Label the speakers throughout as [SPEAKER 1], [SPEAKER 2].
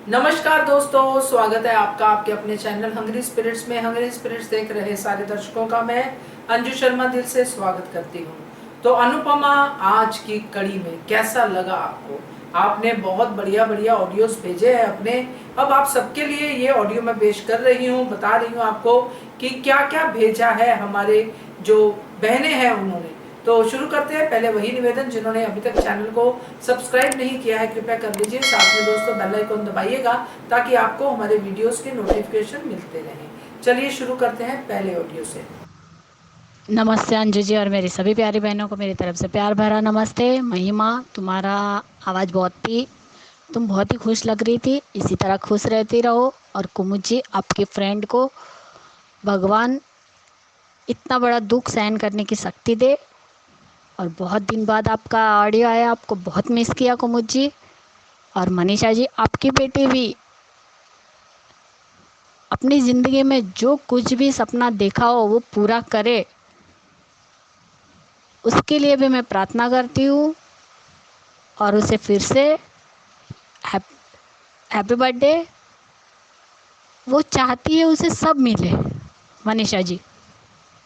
[SPEAKER 1] नमस्कार दोस्तों, स्वागत है आपका आपके अपने चैनल हंग्री स्पिरिट्स में। हंग्री स्पिरिट्स देख रहे सारे दर्शकों का मैं अंजू शर्मा दिल से स्वागत करती हूँ। तो अनुपमा, आज की कड़ी में कैसा लगा आपको? आपने बहुत बढ़िया बढ़िया ऑडियोज भेजे हैं अपने। अब आप सबके लिए ये ऑडियो मैं पेश कर रही हूँ, बता रही हूँ आपको कि क्या क्या भेजा है हमारे जो बहनें हैं उन्होंने। तो शुरू करते हैं। पहले वही निवेदन, जिन्होंने अभी तक चैनल को सब्सक्राइब नहीं किया है कृपया कर लीजिए, साथ में दोस्तों बेल आइकन दबाइएगा ताकि आपको हमारे वीडियोस के नोटिफिकेशन मिलते रहें। चलिए शुरू करते हैं पहले ऑडियो से।
[SPEAKER 2] नमस्ते अंजू जी और मेरी सभी प्यारी बहनों को मेरी तरफ से प्यार भरा नमस्ते। महिमा, तुम्हारा आवाज़ तुम बहुत ही खुश लग रही थी। इसी तरह खुश रहती रहो। और कुमुद जी, आपके फ्रेंड को भगवान इतना बड़ा दुख सहन करने की शक्ति दे। और बहुत दिन बाद आपका ऑडियो आया, आपको बहुत मिस किया कुमुद जी। और मनीषा जी, आपकी बेटी भी अपनी ज़िंदगी में जो कुछ भी सपना देखा हो वो पूरा करे, उसके लिए भी मैं प्रार्थना करती हूँ। और उसे फिर से हैप्पी बर्थडे। वो चाहती है उसे सब मिले। मनीषा जी,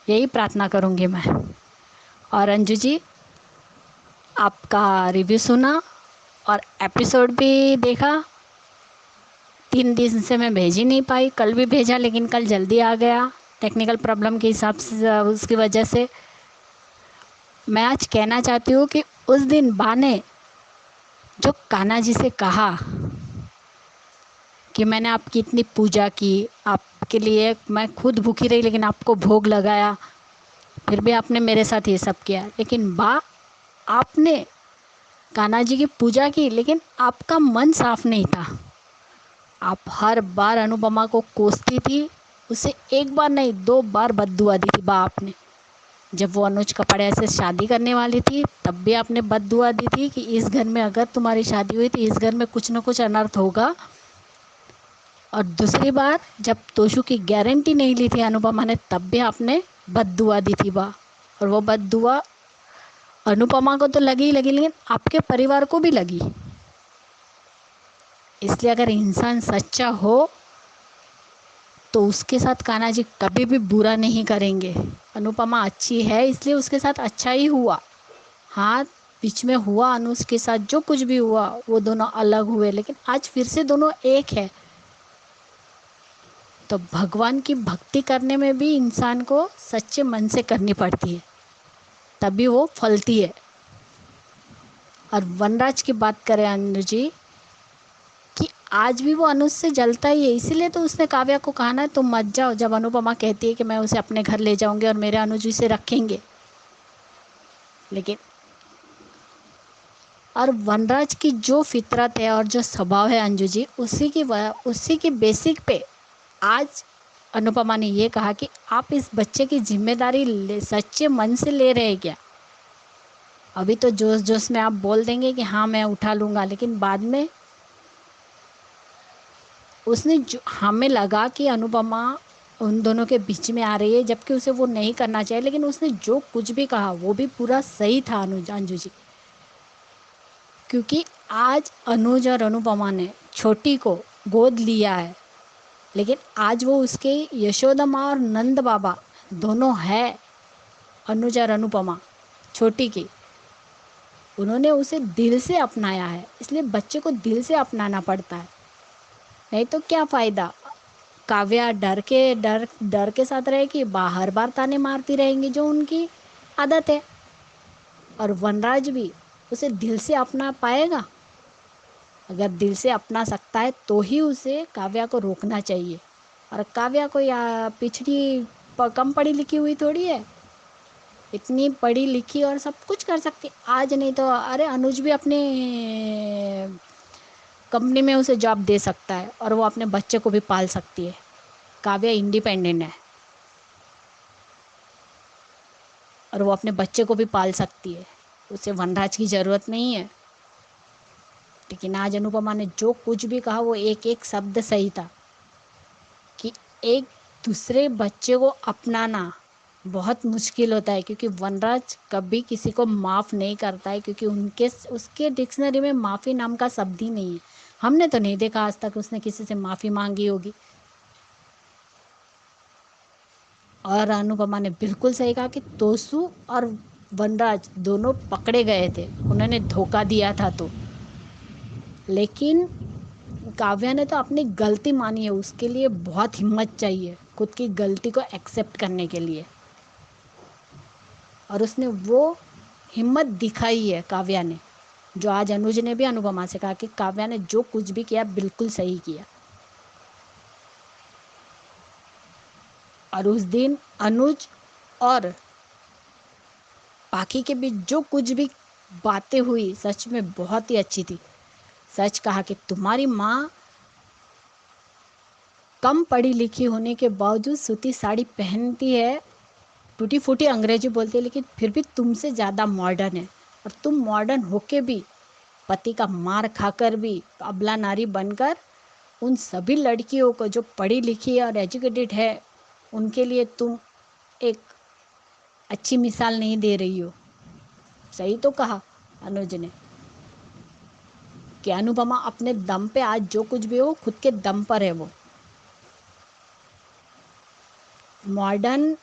[SPEAKER 2] यही प्रार्थना करूँगी मैं। और अंजू जी, आपका रिव्यू सुना और एपिसोड भी देखा। 3 दिन से मैं भेज ही नहीं पाई, कल भी भेजा लेकिन कल जल्दी आ गया टेक्निकल प्रॉब्लम के हिसाब से, उसकी वजह से। मैं आज कहना चाहती हूँ कि उस दिन बा ने जो कान्हा जी से कहा कि मैंने आपकी इतनी पूजा की, आपके लिए मैं खुद भूखी रही लेकिन आपको भोग लगाया, फिर भी आपने मेरे साथ ये सब किया। लेकिन बा, आपने कान्हा जी की पूजा की लेकिन आपका मन साफ नहीं था। आप हर बार अनुपमा को कोसती थी। उसे एक बार नहीं 2 बार बद्दुआ दी थी बा आपने। जब वो अनुज कपड़े से शादी करने वाली थी तब भी आपने बद्दुआ दी थी कि इस घर में अगर तुम्हारी शादी हुई तो इस घर में कुछ न कुछ अनर्थ होगा। और दूसरी बार जब तोशु की गारंटी नहीं ली थी अनुपमा ने, तब भी आपने बद्दुआ दी थी बा। और वो बद्दुआ अनुपमा को तो लगी ही लगी लेकिन आपके परिवार को भी लगी। इसलिए अगर इंसान सच्चा हो तो उसके साथ कान्हा जी कभी भी बुरा नहीं करेंगे। अनुपमा अच्छी है इसलिए उसके साथ अच्छा ही हुआ। हाँ, बीच में हुआ अनुज के साथ जो कुछ भी हुआ, वो दोनों अलग हुए लेकिन आज फिर से दोनों एक है। तो भगवान की भक्ति करने में भी इंसान को सच्चे मन से करनी पड़ती है, तभी वो फलती है। और वनराज की बात करें अनुज जी, कि आज भी वो अनुज से जलता ही है, इसीलिए तो उसने काव्या को कहा ना तुम मत जाओ, जब अनुपमा कहती है कि मैं उसे अपने घर ले जाऊंगी और मेरे अनुज उसे रखेंगे। लेकिन और वनराज की जो फितरत है और जो स्वभाव है अंजू जी, उसी की बेसिक पे आज अनुपमा ने ये कहा कि आप इस बच्चे की जिम्मेदारी सच्चे मन से ले रहे हैं क्या? अभी तो जोश जोश में आप बोल देंगे कि हाँ मैं उठा लूँगा, लेकिन बाद में उसने जो हमें लगा कि अनुपमा उन दोनों के बीच में आ रही है, जबकि उसे वो नहीं करना चाहिए। लेकिन उसने जो कुछ भी कहा वो भी पूरा सही था अंजू जी। क्योंकि आज अनुज और अनुपमा ने छोटी को गोद लिया है, लेकिन आज वो उसके यशोदा माँ और नंद बाबा दोनों है। अनुज और अनुपमा छोटी की, उन्होंने उसे दिल से अपनाया है, इसलिए बच्चे को दिल से अपनाना पड़ता है। नहीं तो क्या फ़ायदा? काव्या डर के साथ रहेगी, बाहर बार ताने मारती रहेंगी जो उनकी आदत है। और वनराज भी उसे दिल से अपना पाएगा? अगर दिल से अपना सकता है तो ही उसे काव्या को रोकना चाहिए। और काव्या को या पिछड़ी कम पढ़ी लिखी हुई थोड़ी है, इतनी पढ़ी लिखी और सब कुछ कर सकती। आज नहीं तो अरे अनुज भी अपने कंपनी में उसे जॉब दे सकता है और वो अपने बच्चे को भी पाल सकती है। काव्या इंडिपेंडेंट है और वो अपने बच्चे को भी पाल सकती है, उसे वनराज की ज़रूरत नहीं है। लेकिन आज अनुपमा ने जो कुछ भी कहा वो एक एक शब्द सही था कि एक दूसरे बच्चे को अपनाना बहुत मुश्किल होता है, क्योंकि वनराज कभी किसी को माफ़ नहीं करता है, क्योंकि उसके डिक्शनरी में माफ़ी नाम का शब्द ही नहीं है। हमने तो नहीं देखा आज तक उसने किसी से माफ़ी मांगी होगी। और अनुपमा ने बिल्कुल सही कहा कि तोसू और वनराज दोनों पकड़े गए थे, उन्होंने धोखा दिया था तो। लेकिन काव्या ने तो अपनी गलती मानी है, उसके लिए बहुत हिम्मत चाहिए खुद की गलती को एक्सेप्ट करने के लिए, और उसने वो हिम्मत दिखाई है काव्या ने, जो आज अनुज ने भी अनुपमा से कहा कि काव्या ने जो कुछ भी किया बिल्कुल सही किया। और उस दिन अनुज और पाखी के बीच जो कुछ भी बातें हुई सच में बहुत ही अच्छी थी। सच कहा कि तुम्हारी माँ कम पढ़ी लिखी होने के बावजूद सूती साड़ी पहनती है, टूटी फूटी अंग्रेजी बोलती है, लेकिन फिर भी तुमसे ज़्यादा मॉडर्न है। और तुम मॉडर्न होके भी, पति का मार खाकर भी अबला नारी बनकर उन सभी लड़कियों को जो पढ़ी लिखी है और एजुकेटेड है, उनके लिए तुम एक अच्छी मिसाल नहीं दे रही हो। सही तो कहा अनुज ने कि अनुपमा अपने दम पे आज जो कुछ भी हो खुद के दम पर है। वो मॉडर्न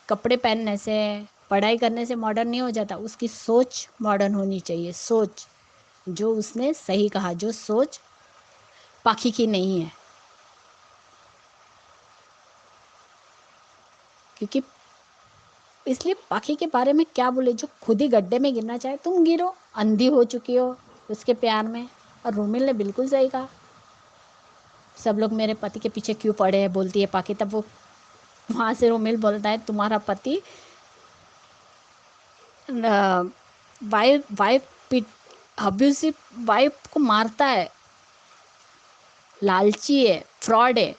[SPEAKER 2] कपड़े पहनने से, पढ़ाई करने से मॉडर्न नहीं हो जाता, उसकी सोच मॉडर्न होनी चाहिए। सोच, जो उसने सही कहा, जो सोच पाखी की नहीं है। क्योंकि इसलिए पाखी के बारे में क्या बोले, जो खुद ही गड्ढे में गिरना चाहे, तुम गिरो, अंधी हो चुकी हो उसके प्यार में। और रोमिल ने बिल्कुल सही कहा, सब लोग मेरे पति के पीछे क्यों पड़े हैं, बोलती है पाखी। तब वो वहां से रोमिल बोलता है, तुम्हारा पति वाइफ वाइफ पिट अब्यूसिव वाइफ को मारता है, लालची है, फ्रॉड है।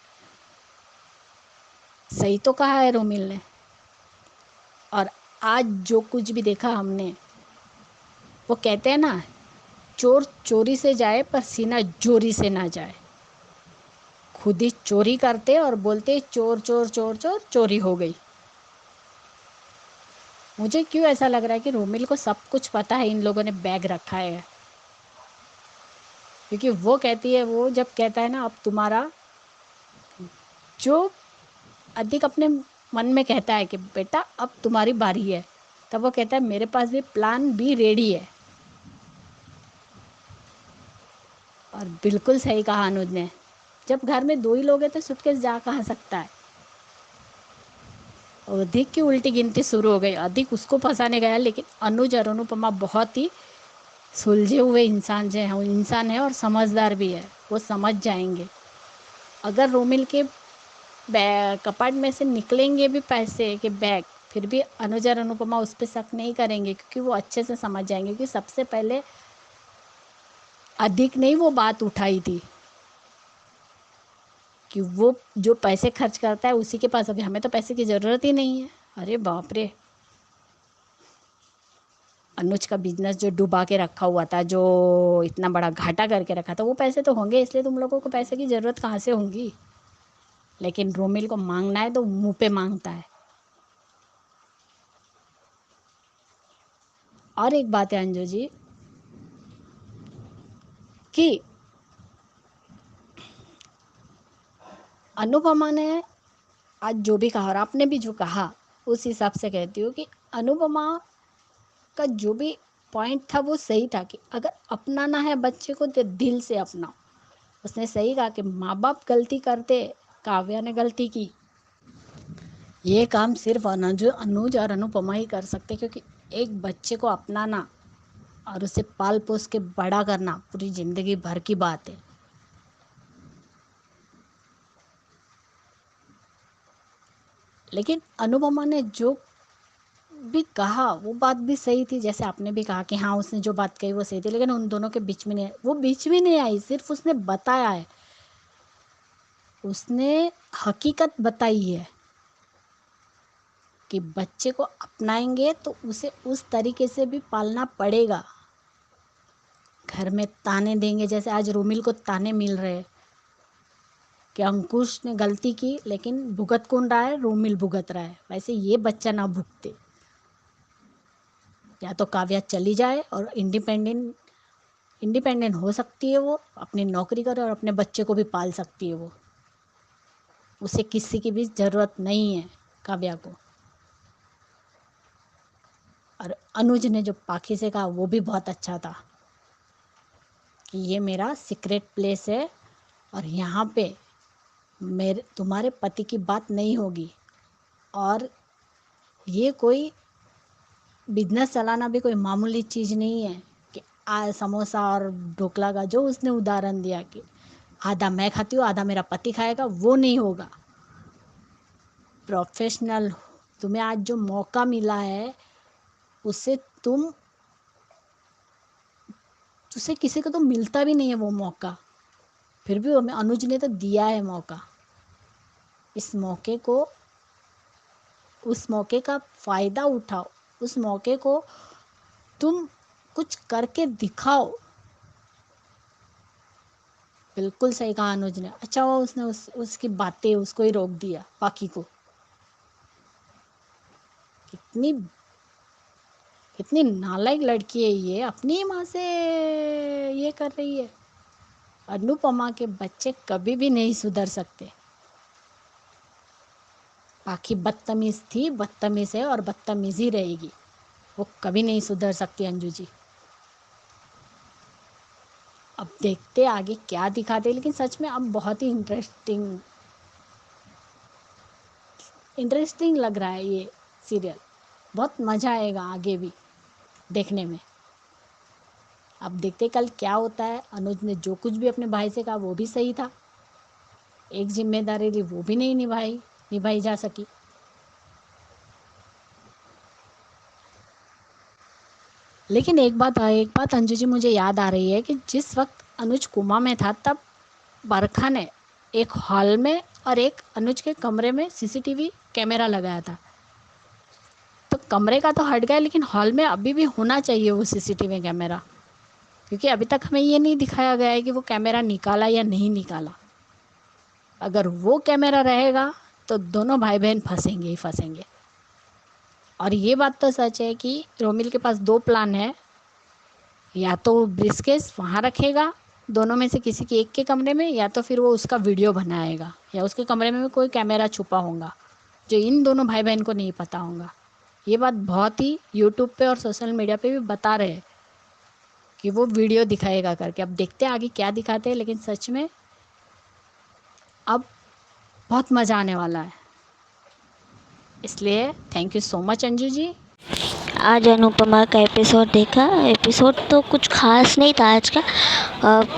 [SPEAKER 2] सही तो कहा है रोमिल ने। और आज जो कुछ भी देखा हमने, वो कहते हैं ना, चोर चोरी से जाए पर सीना जोरी से ना जाए। खुद ही चोरी करते और बोलते चोर चोर चोर चोर, चोरी हो गई। मुझे क्यों ऐसा लग रहा है कि रोमिल को सब कुछ पता है, इन लोगों ने बैग रखा है। क्योंकि वो कहती है, वो जब कहता है ना, अब तुम्हारा, जो अधिक अपने मन में कहता है कि बेटा अब तुम्हारी बारी है, तब वो कहता है मेरे पास भी प्लान बी रेडी है। और बिल्कुल सही कहा अनुज ने, जब घर में दो ही लोग हैं तो सूटकेस जा कहाँ सकता है। और अधिक की उल्टी गिनती शुरू हो गई। अधिक उसको फंसाने गया, लेकिन अनुज और अनुपमा बहुत ही सुलझे हुए इंसान है और समझदार भी है, वो समझ जाएंगे। अगर रोमिल के कपाट में से निकलेंगे भी पैसे के बैग, फिर भी अनुज और अनुपमा उस पर शक नहीं करेंगे, क्योंकि वो अच्छे से समझ जाएंगे कि सबसे पहले अधिक नहीं वो बात उठाई थी कि वो जो पैसे खर्च करता है उसी के पास, अभी हमें तो पैसे की ज़रूरत ही नहीं है। अरे बाप रे, अनुज का बिजनेस जो डुबा के रखा हुआ था, जो इतना बड़ा घाटा करके रखा था, वो पैसे तो होंगे, इसलिए तुम लोगों को पैसे की ज़रूरत कहाँ से होंगी। लेकिन रोमिल को मांगना है तो मुंह पे मांगता है। और एक बात है अंजू जी, कि अनुपमा ने आज जो भी कहा और आपने भी जो कहा, उस हिसाब से कहती हूँ कि अनुपमा का जो भी पॉइंट था वो सही था, कि अगर अपनाना है बच्चे को तो दिल से अपनाओ। उसने सही कहा कि माँ बाप गलती करते, काव्या ने गलती की, ये काम सिर्फ अनुज और अनुपमा ही कर सकते, क्योंकि एक बच्चे को अपनाना और उसे पाल पोस के बड़ा करना पूरी जिंदगी भर की बात है। लेकिन अनुपमा ने जो भी कहा वो बात भी सही थी, जैसे आपने भी कहा कि हाँ उसने जो बात कही वो सही थी, लेकिन उन दोनों के बीच में नहीं, वो बीच में नहीं आई, सिर्फ उसने बताया है, उसने हकीकत बताई है कि बच्चे को अपनाएंगे तो उसे उस तरीके से भी पालना पड़ेगा। घर में ताने देंगे, जैसे आज रोमिल को ताने मिल रहे हैं कि अंकुश ने गलती की, लेकिन भुगत कौन रहा है, रोमिल भुगत रहा है, वैसे ये बच्चा ना भुगते। या तो काव्या चली जाए और इंडिपेंडेंट इंडिपेंडेंट हो सकती है, वो अपनी नौकरी करे और अपने बच्चे को भी पाल सकती है। वो उसे किसी की भी ज़रूरत नहीं है, काव्या को। और अनुज ने जो पाखी कहा वो भी बहुत अच्छा था कि ये मेरा सीक्रेट प्लेस है और यहाँ पे मेरे तुम्हारे पति की बात नहीं होगी। और ये कोई बिजनेस चलाना भी कोई मामूली चीज़ नहीं है कि समोसा और ढोकला का जो उसने उदाहरण दिया कि आधा मैं खाती हूँ आधा मेरा पति खाएगा, वो नहीं होगा। प्रोफेशनल, तुम्हें आज जो मौका मिला है उससे तुझसे किसी को तो मिलता भी नहीं है वो मौका, फिर भी हमें अनुज ने तो दिया है मौका। इस मौके को, उस मौके का फ़ायदा उठाओ, उस मौके को तुम कुछ करके दिखाओ। बिल्कुल सही कहा अनुज ने। अच्छा हुआ उसने उसकी बातें उसको ही रोक दिया, पाखी को। कितनी कितनी नालायक लड़की है ये, अपनी माँ से ये कर रही है। अनुपमा के बच्चे कभी भी नहीं सुधर सकते। पाखी बदतमीज थी, बदतमीज है और बदतमीज ही रहेगी। वो कभी नहीं सुधर सकती अंजू जी। अब देखते आगे क्या दिखाते, लेकिन सच में अब बहुत ही इंटरेस्टिंग लग रहा है ये सीरियल। बहुत मज़ा आएगा आगे भी देखने में। अब देखते कल क्या होता है। अनुज ने जो कुछ भी अपने भाई से कहा वो भी सही था। एक जिम्मेदारी ली वो भी नहीं निभाई जा सकी। लेकिन एक बात अंजू जी मुझे याद आ रही है कि जिस वक्त अनुज कोमा में था तब बरखा ने एक हॉल में और एक अनुज के कमरे में सीसीटीवी कैमरा लगाया था। तो कमरे का तो हट गया, लेकिन हॉल में अभी भी होना चाहिए वो सीसीटीवी कैमरा, क्योंकि अभी तक हमें ये नहीं दिखाया गया है कि वो कैमरा निकाला या नहीं निकाला। अगर वो कैमरा रहेगा तो दोनों भाई बहन फंसेंगे ही फंसेंगे। और ये बात तो सच है कि रोमिल के पास दो प्लान है। या तो वो ब्रिस्केस वहाँ रखेगा दोनों में से किसी के एक के कमरे में, या तो फिर वो उसका वीडियो बनाएगा, या उसके कमरे में भी कोई कैमरा छुपा होगा जो इन दोनों भाई बहन को नहीं पता होगा। ये बात बहुत ही यूट्यूब पे और सोशल मीडिया पे भी बता रहे हैं कि वो वीडियो दिखाएगा करके। अब देखते हैं आगे क्या दिखाते हैं, लेकिन सच में अब बहुत मज़ा आने वाला है। इसलिए thank you so much Anju ji.
[SPEAKER 3] आज अनुपमा का एपिसोड देखा। एपिसोड तो कुछ खास नहीं था आज का।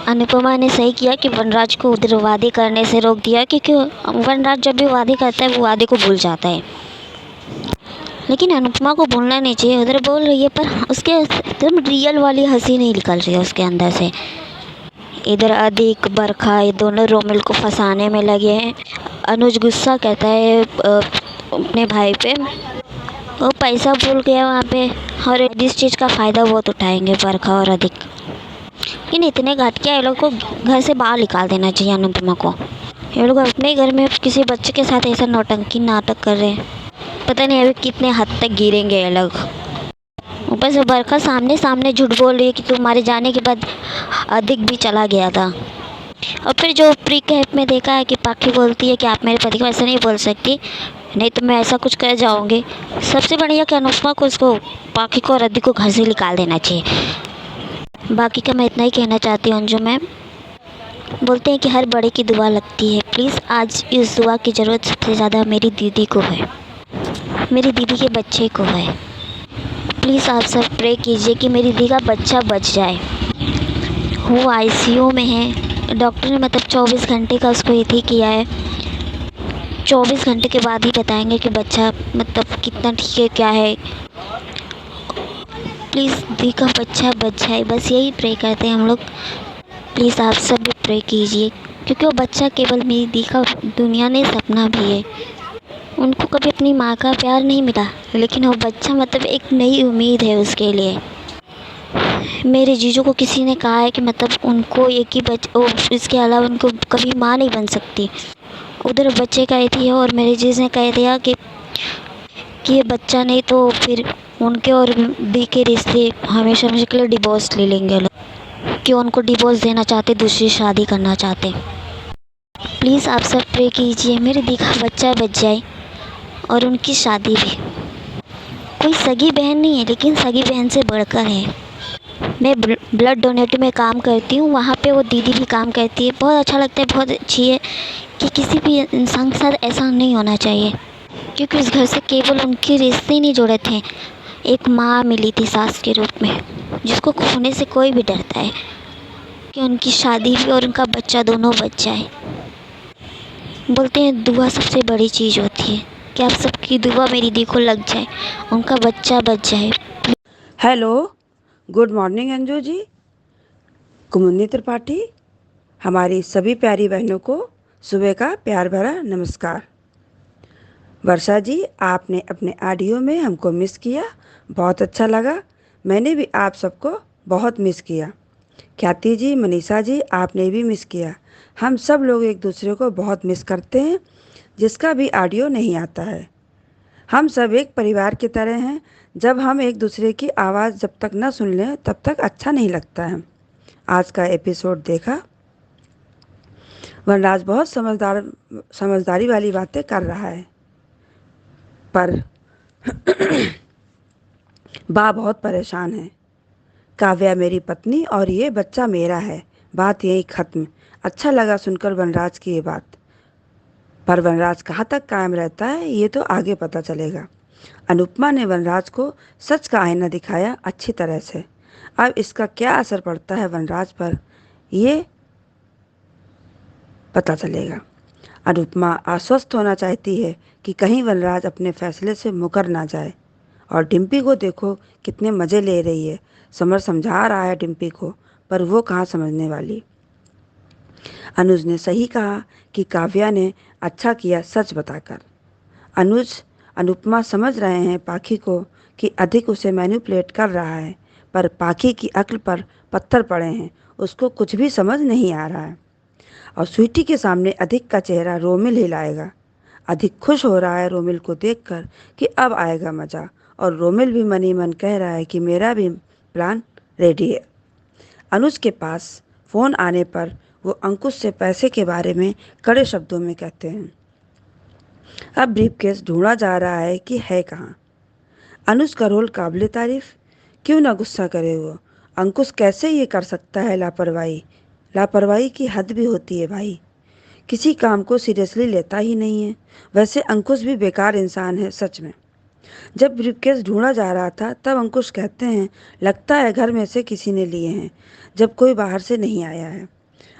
[SPEAKER 3] अनुपमा ने सही किया कि वनराज को उधर वादे करने से रोक दिया, क्योंकि वनराज जब भी वादे करता है वो वादे को भूल जाता है। लेकिन अनुपमा को भूलना नहीं चाहिए, उधर बोल रही है पर उसके एकदम रियल वाली हंसी नहीं निकल रही है उसके अंदर से। इधर अधिक बरखा ये दोनों रोमिल को फंसाने में लगे हैं। अनुज गुस्सा कहता है अपने भाई पे, वो पैसा भूल गया वहाँ पे, और जिस चीज़ का फ़ायदा बहुत उठाएंगे बरखा और अधिक। लेकिन इतने घटिया ये लोग को घर से बाहर निकाल देना चाहिए अनुपमा को। ये लोग अपने घर में किसी बच्चे के साथ ऐसा नौटंकी नाटक कर रहे हैं, पता नहीं अभी कितने हद तक गिरेंगे ये लोग। ऊपर से बरखा सामने सामने झूठ बोल रही है कि तुम्हारे जाने के बाद अधिक भी चला गया था। और फिर जो प्री कैप में देखा है कि पाखी बोलती है कि आप मेरे पति को ऐसा नहीं बोल सकती, नहीं तो मैं ऐसा कुछ कर जाऊंगी। सबसे बढ़िया कि अनुपमा को उसको पाखी को और अधिक को घर से निकाल देना चाहिए। बाकी का मैं इतना ही कहना चाहती हूँ। अंजू मैम बोलते हैं कि हर बड़े की दुआ लगती है। प्लीज़ आज इस दुआ की ज़रूरत सबसे ज़्यादा मेरी दीदी को है, मेरी दीदी के बच्चे को है। प्लीज़ आप सब प्रे कीजिए कि मेरी दीदी का बच्चा बच जाए। वो आईसीयू में है, डॉक्टर ने मतलब 24 घंटे का उसको ये ठीक किया है। 24 घंटे के बाद ही बताएंगे कि बच्चा मतलब कितना ठीक है क्या है। प्लीज़ दी का बच्चा बच जाए, बस यही प्रे करते हैं हम लोग। प्लीज़ आप सब भी प्रे कीजिए, क्योंकि वो बच्चा केवल मेरी दी का दुनिया नहीं सपना भी है। उनको कभी अपनी माँ का प्यार नहीं मिला, लेकिन वो बच्चा मतलब एक नई उम्मीद है उसके लिए। मेरे जीजू को किसी ने कहा है कि मतलब उनको एक ही इसके अलावा उनको कभी माँ नहीं बन सकती। उधर बच्चे कहे थे और मेरे जीजू ने कह दिया कि ये बच्चा नहीं तो फिर उनके और दी के रिश्ते हमेशा हमेशा के लिए डिवोर्स ले लेंगे लोग। कि उनको डिवोर्स देना चाहते, दूसरी शादी करना चाहते। प्लीज़ आप सब प्रे कीजिए मेरे दी का बच्चा बच जाए और उनकी शादी भी। कोई सगी बहन नहीं है, लेकिन सगी बहन से बढ़कर है। मैं ब्लड डोनेट में काम करती हूँ, वहाँ पे वो दीदी भी काम करती है। बहुत अच्छा लगता है, बहुत अच्छी है कि किसी भी इंसान के साथ ऐसा नहीं होना चाहिए, क्योंकि उस घर से केवल उनके रिश्ते ही नहीं जुड़े थे, एक माँ मिली थी सास के रूप में, जिसको खोने से कोई भी डरता है कि उनकी शादी भी और उनका बच्चा दोनों बच जाए। बोलते हैं दुआ सबसे बड़ी चीज़ होती है, कि आप सबकी दुआ मेरी दी को लग जाए, उनका बच्चा बच जाए।
[SPEAKER 4] Hello, good morning Anju ji. कुमुदनी त्रिपाठी, हमारी सभी प्यारी बहनों को सुबह का प्यार भरा नमस्कार। वर्षा जी, आपने अपने ऑडियो में हमको मिस किया, बहुत अच्छा लगा। मैंने भी आप सबको बहुत मिस किया। ख्याति जी, मनीषा जी, आपने भी मिस किया। हम सब लोग एक दूसरे को बहुत मिस करते हैं, जिसका भी ऑडियो नहीं आता है। हम सब एक परिवार की तरह हैं। जब हम एक दूसरे की आवाज़ जब तक न सुन लें तब तक अच्छा नहीं लगता है। आज का एपिसोड देखा, वनराज बहुत समझदारी वाली बातें कर रहा है, पर बा बहुत परेशान है। काव्या मेरी पत्नी और ये बच्चा मेरा है, बात यही खत्म। अच्छा लगा सुनकर वनराज की ये बात, पर वनराज कहाँ तक कायम रहता है ये तो आगे पता चलेगा। अनुपमा ने वनराज को सच का आईना दिखाया अच्छी तरह से। अब इसका क्या असर पड़ता है वनराज पर, ये पता चलेगा। अनुपमा आश्वस्त होना चाहती है कि कहीं वनराज अपने फैसले से मुकर ना जाए। और डिम्पी को देखो कितने मज़े ले रही है। समर समझा रहा है डिम्पी को, पर वो कहाँ समझने वाली। अनुज ने सही कहा कि काव्या ने अच्छा किया सच बताकर। अनुज अनुपमा समझ रहे हैं पाखी को कि अधिक उसे मैनिपुलेट कर रहा है, पर पाखी की अक्ल पर पत्थर पड़े हैं, उसको कुछ भी समझ नहीं आ रहा है। और स्वीटी के सामने अधिक का चेहरा रोमिल हिलाएगा। अधिक खुश हो रहा है रोमिल को देखकर कि अब आएगा मज़ा, और रोमिल भी मनी मन कह रहा है कि मेरा भी प्लान रेडी है। अनुज के पास फ़ोन आने पर वो अंकुश से पैसे के बारे में कड़े शब्दों में कहते हैं। अब ब्रीफकेस ढूंढा जा रहा है कि है कहाँ। अनुज का रोल काबिल तारीफ, क्यों ना गुस्सा करे वो। अंकुश कैसे ये कर सकता है लापरवाही। लापरवाही की हद भी होती है भाई, किसी काम को सीरियसली लेता ही नहीं है। वैसे अंकुश भी बेकार इंसान है सच में। जब ब्रीफकेस ढूंढा जा रहा था तब अंकुश कहते हैं लगता है घर में से किसी ने लिए हैं, जब कोई बाहर से नहीं आया है।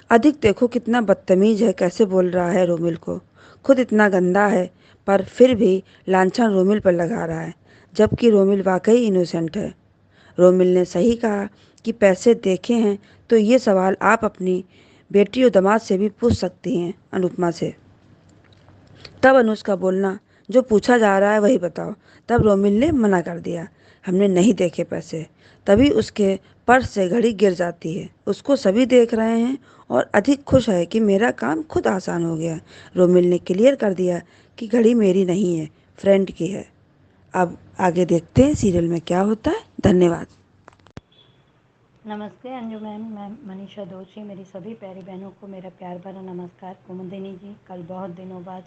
[SPEAKER 4] अधिक देखो कितना बदतमीज है, कैसे बोल रहा है रोमिल को, खुद इतना गंदा है पर फिर भी लांछन रोमिल पर लगा रहा है, जबकि रोमिल वाकई इनोसेंट है। रोमिल ने सही कहा कि पैसे देखे हैं तो ये सवाल आप अपनी बेटी और दामाद से भी पूछ सकती हैं, अनुपमा से। तब अनुज का बोलना जो पूछा जा रहा है वही बताओ। तब रोमिल ने मना कर दिया, हमने नहीं देखे पैसे। तभी उसके पर्स से घड़ी गिर जाती है, उसको सभी देख रहे हैं और अधिक खुश है कि मेरा काम खुद आसान हो गया। रोमिल ने क्लियर कर दिया कि घड़ी मेरी नहीं है, फ्रेंड की है। अब आगे देखते हैं सीरियल में क्या होता है। धन्यवाद।
[SPEAKER 2] नमस्ते अंजू मैम, मैं मनीषा दोषी। मेरी सभी प्यारी बहनों को मेरा प्यार भरा नमस्कार। कुमुदिनी जी, कल बहुत दिनों बाद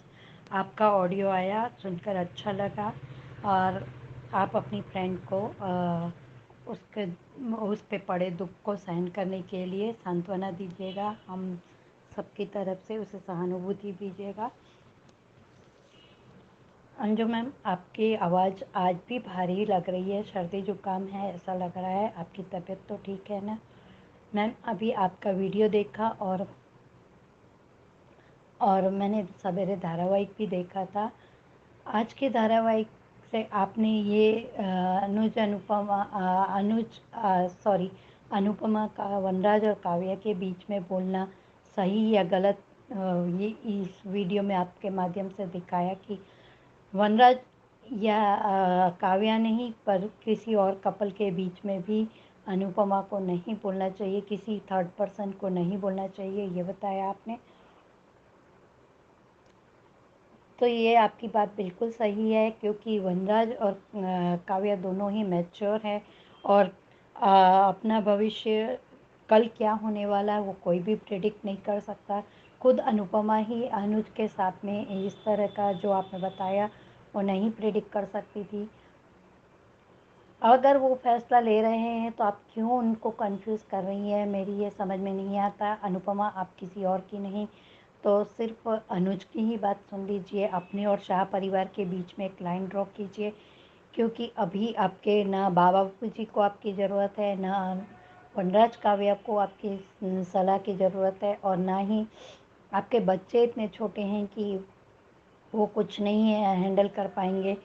[SPEAKER 2] आपका ऑडियो आया, सुनकर अच्छा लगा। और आप अपनी फ्रेंड को उसके उस पे पड़े दुख को सहन करने के लिए सांत्वना दीजिएगा, हम सबकी तरफ से उसे सहानुभूति दीजिएगा। अंजू मैम, आपकी आवाज़ आज भी भारी लग रही है, सर्दी जुकाम है ऐसा लग रहा है। आपकी तबीयत तो ठीक है ना मैम? अभी आपका वीडियो देखा और मैंने सवेरे धारावाहिक भी देखा था। आज के धारावाहिक से आपने ये अनुपमा का वनराज और काव्या के बीच में बोलना सही या गलत, ये इस वीडियो में आपके माध्यम से दिखाया कि वनराज या काव्या नहीं पर किसी और कपल के बीच में भी अनुपमा को नहीं बोलना चाहिए, किसी थर्ड पर्सन को नहीं बोलना चाहिए, ये बताया आपने। तो ये आपकी बात बिल्कुल सही है, क्योंकि वनराज और काव्या दोनों ही मैच्योर हैं और अपना भविष्य
[SPEAKER 5] कल क्या होने वाला है वो कोई भी प्रेडिक्ट नहीं कर सकता। खुद अनुपमा ही अनुज के साथ में इस तरह का जो आपने बताया वो नहीं प्रेडिक्ट कर सकती थी। अगर वो फैसला ले रहे हैं तो आप क्यों उनको कंफ्यूज कर रही हैं, मेरी ये समझ में नहीं आता। अनुपमा, आप किसी और की नहीं तो सिर्फ अनुज की ही बात सुन लीजिए। अपने और शाह परिवार के बीच में एक लाइन ड्रॉ कीजिए, क्योंकि अभी आपके ना बाबा जी को आपकी ज़रूरत है, ना वनराज काव्या को आपकी सलाह की ज़रूरत है, और ना ही आपके बच्चे इतने छोटे हैं कि वो कुछ नहीं है हैंडल कर पाएंगे।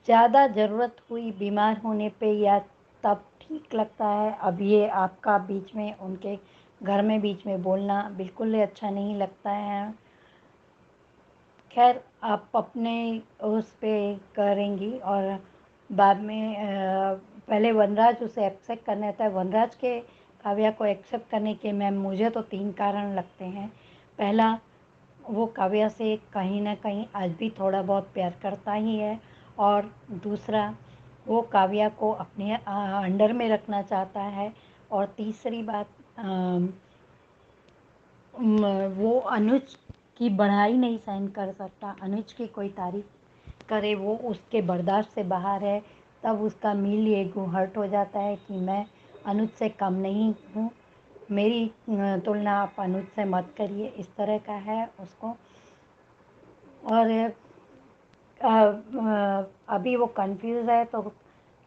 [SPEAKER 5] ज़्यादा ज़रूरत हुई बीमार होने पे या तब ठीक लगता है। अब ये आपका बीच में उनके घर में बीच में बोलना बिल्कुल ही अच्छा नहीं लगता है। खैर, आप अपने उस पे करेंगी, और बाद में पहले वनराज उसे एक्सेप्ट करना था। वनराज के काव्या को एक्सेप्ट करने के मैम मुझे तो 3 कारण लगते हैं। पहला, वो काव्या से कहीं ना कहीं आज भी थोड़ा बहुत प्यार करता ही है, और दूसरा, वो काव्या को अपने अंडर में रखना चाहता है, और तीसरी बात, वो अनुज की बढ़ाई नहीं सहन कर सकता। अनुज की कोई तारीफ करे वो उसके बर्दाश्त से बाहर है। तब उसका मील ईगो हर्ट हो जाता है कि मैं अनुज से कम नहीं हूँ, मेरी तुलना आप अनुज से मत करिए, इस तरह का है उसको। और अभी वो कंफ्यूज है, तो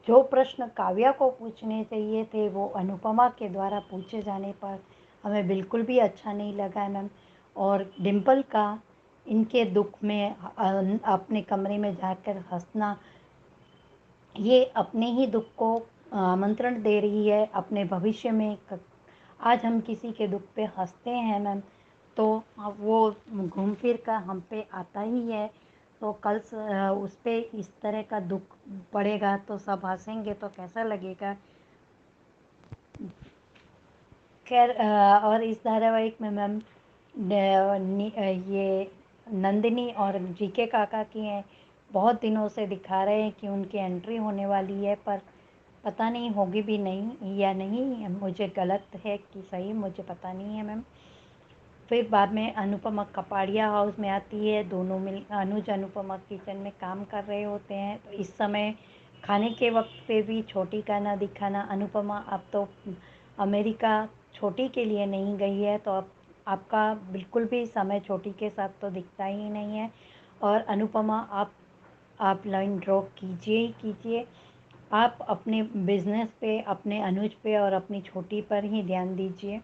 [SPEAKER 5] जो प्रश्न काव्या को पूछने चाहिए थे वो अनुपमा के द्वारा पूछे जाने पर हमें बिल्कुल भी अच्छा नहीं लगा है मैम। और डिम्पल का इनके दुख में अपने कमरे में जाकर हंसना, ये अपने ही दुख को आमंत्रण दे रही है अपने भविष्य में। आज हम किसी के दुख पे हंसते हैं मैम, तो वो घूम फिर कर हम पे आता ही है। तो कल उस पे इस तरह का दुख पड़ेगा तो सब हंसेंगे तो कैसा लगेगा। खैर, और इस धारावाहिक में मैम ये नंदिनी और जीके काका की हैं, बहुत दिनों से दिखा रहे हैं कि उनकी एंट्री होने वाली है, पर पता नहीं होगी भी नहीं या नहीं, मुझे गलत है कि सही मुझे पता नहीं है मैम। फिर बाद में अनुपमा कपाड़िया हाउस में आती है, दोनों मिल अनुज अनुपमा किचन में काम कर रहे होते हैं। तो इस समय खाने के वक्त पे भी छोटी का ना दिखाना। अनुपमा, अब तो अमेरिका छोटी के लिए नहीं गई है, तो अब आपका बिल्कुल भी समय छोटी के साथ तो दिखता ही नहीं है। और अनुपमा, आप लाइन ड्रॉ कीजिए ही कीजिए। आप अपने बिजनेस पे, अपने अनुज पे और अपनी छोटी पर ही ध्यान दीजिए,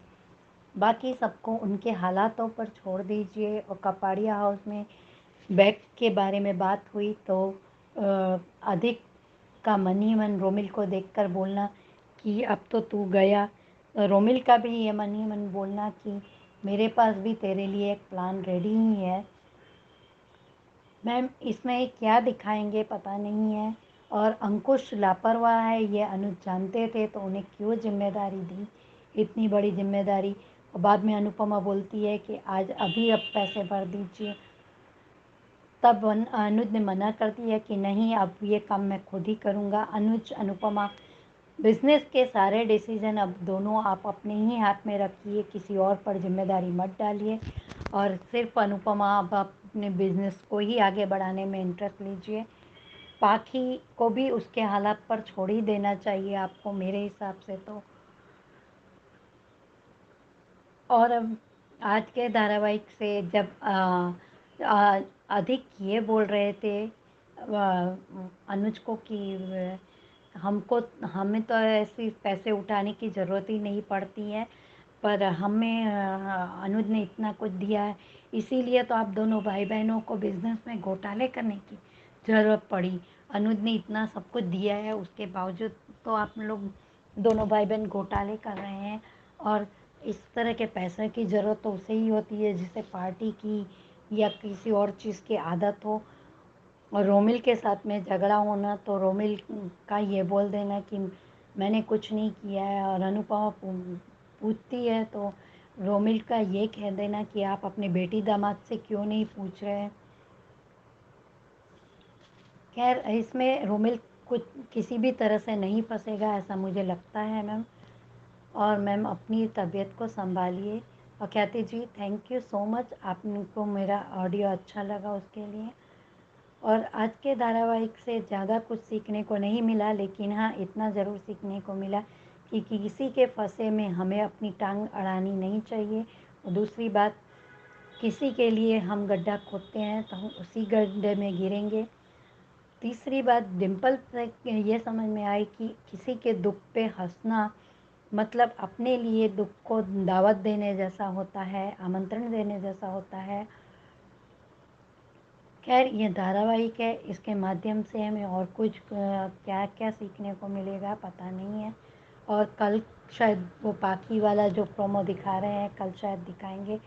[SPEAKER 5] बाकी सबको उनके हालातों पर छोड़ दीजिए। और कपाड़िया हाउस में बैग के बारे में बात हुई तो अधिक का मन ही मन रोमिल को देखकर बोलना कि अब तो तू गया। रोमिल का भी ये मन ही मन बोलना कि मेरे पास भी तेरे लिए एक प्लान रेडी ही है। मैम, इसमें क्या दिखाएंगे पता नहीं है। और अंकुश लापरवाह है, ये अनुज जानते थे तो उन्हें क्यों जिम्मेदारी दी, इतनी बड़ी जिम्मेदारी। और बाद में अनुपमा बोलती है कि आज अभी अब पैसे भर दीजिए। तब अनुज ने मना कर दिया कि नहीं, अब ये काम मैं खुद ही करूँगा। अनुज, अनुपमा, बिजनेस के सारे डिसीजन अब दोनों आप अपने ही हाथ में रखिए, किसी और पर जिम्मेदारी मत डालिए, और सिर्फ अनुपमा अब अपने बिजनेस को ही आगे बढ़ाने में इंटरेस्ट लीजिए। बाकी को भी उसके हालात पर छोड़ ही देना चाहिए आपको, मेरे हिसाब से तो। और अब आज के धारावाहिक से जब अधिक ये बोल रहे थे अनुज को कि हमको हमें तो ऐसे पैसे उठाने की ज़रूरत ही नहीं पड़ती है, पर हमें अनुज ने इतना कुछ दिया है, इसीलिए तो आप दोनों भाई बहनों को बिजनेस में घोटाले करने की ज़रूरत पड़ी। अनुज ने इतना सब कुछ दिया है, उसके बावजूद तो आप लोग दोनों भाई बहन घोटाले कर रहे हैं। और इस तरह के पैसे की ज़रूरत तो उसे ही होती है जिसे पार्टी की या किसी और चीज़ की आदत हो। और रोमिल के साथ में झगड़ा होना तो रोमिल का ये बोल देना कि मैंने कुछ नहीं किया है, और अनुपमा पूछती है तो रोमिल का ये कह देना कि आप अपने बेटी दामाद से क्यों नहीं पूछ रहे हैं। खैर, इसमें रोमिल कुछ किसी भी तरह से नहीं फंसेगा ऐसा मुझे लगता है मैम। और मैम अपनी तबीयत को संभालिए। और ख्याति जी थैंक यू सो मच, आपको मेरा ऑडियो अच्छा लगा उसके लिए। और आज के धारावाहिक से ज़्यादा कुछ सीखने को नहीं मिला, लेकिन हाँ इतना ज़रूर सीखने को मिला कि किसी के फंसे में हमें अपनी टांग अड़ानी नहीं चाहिए। और दूसरी बात, किसी के लिए हम गड्ढा खोदते हैं तो हम उसी गड्ढे में गिरेंगे। तीसरी बात, डिम्पल से ये समझ में आई कि किसी के दुख पे हंसना मतलब अपने लिए दुख को दावत देने जैसा होता है, आमंत्रण देने जैसा होता है। खैर ये धारावाहिक है, इसके माध्यम से हमें और कुछ क्या क्या सीखने को मिलेगा पता नहीं है। और कल शायद वो पाखी वाला जो प्रोमो दिखा रहे हैं कल शायद दिखाएंगे।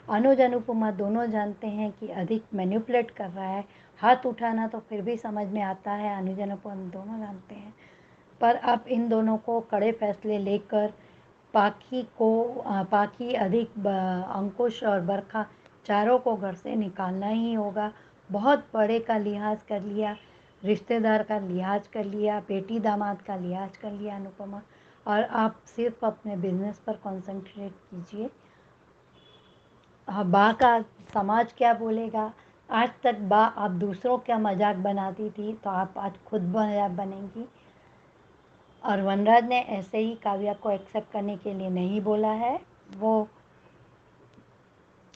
[SPEAKER 5] अनुज अनुपमा दोनों जानते हैं कि अधिक मैनिपुलेट कर रहा है, हाथ उठाना तो फिर भी समझ में आता है, अनुज अनुपमा दोनों जानते हैं। पर अब इन दोनों को कड़े फैसले लेकर पाखी अधिक अंकुश और बरखा चारों को घर से निकालना ही होगा। बहुत बड़े का लिहाज कर लिया, रिश्तेदार का लिहाज कर लिया, बेटी दामाद का लिहाज कर लिया अनुपमा, और आप सिर्फ अपने बिजनेस पर कंसंट्रेट कीजिए। बा का समाज क्या बोलेगा। आज तक बा आप दूसरों का मजाक बनाती थी, तो आप आज खुद मजाक बनेंगी। और वनराज ने ऐसे ही काव्या को एक्सेप्ट करने के लिए नहीं बोला है। वो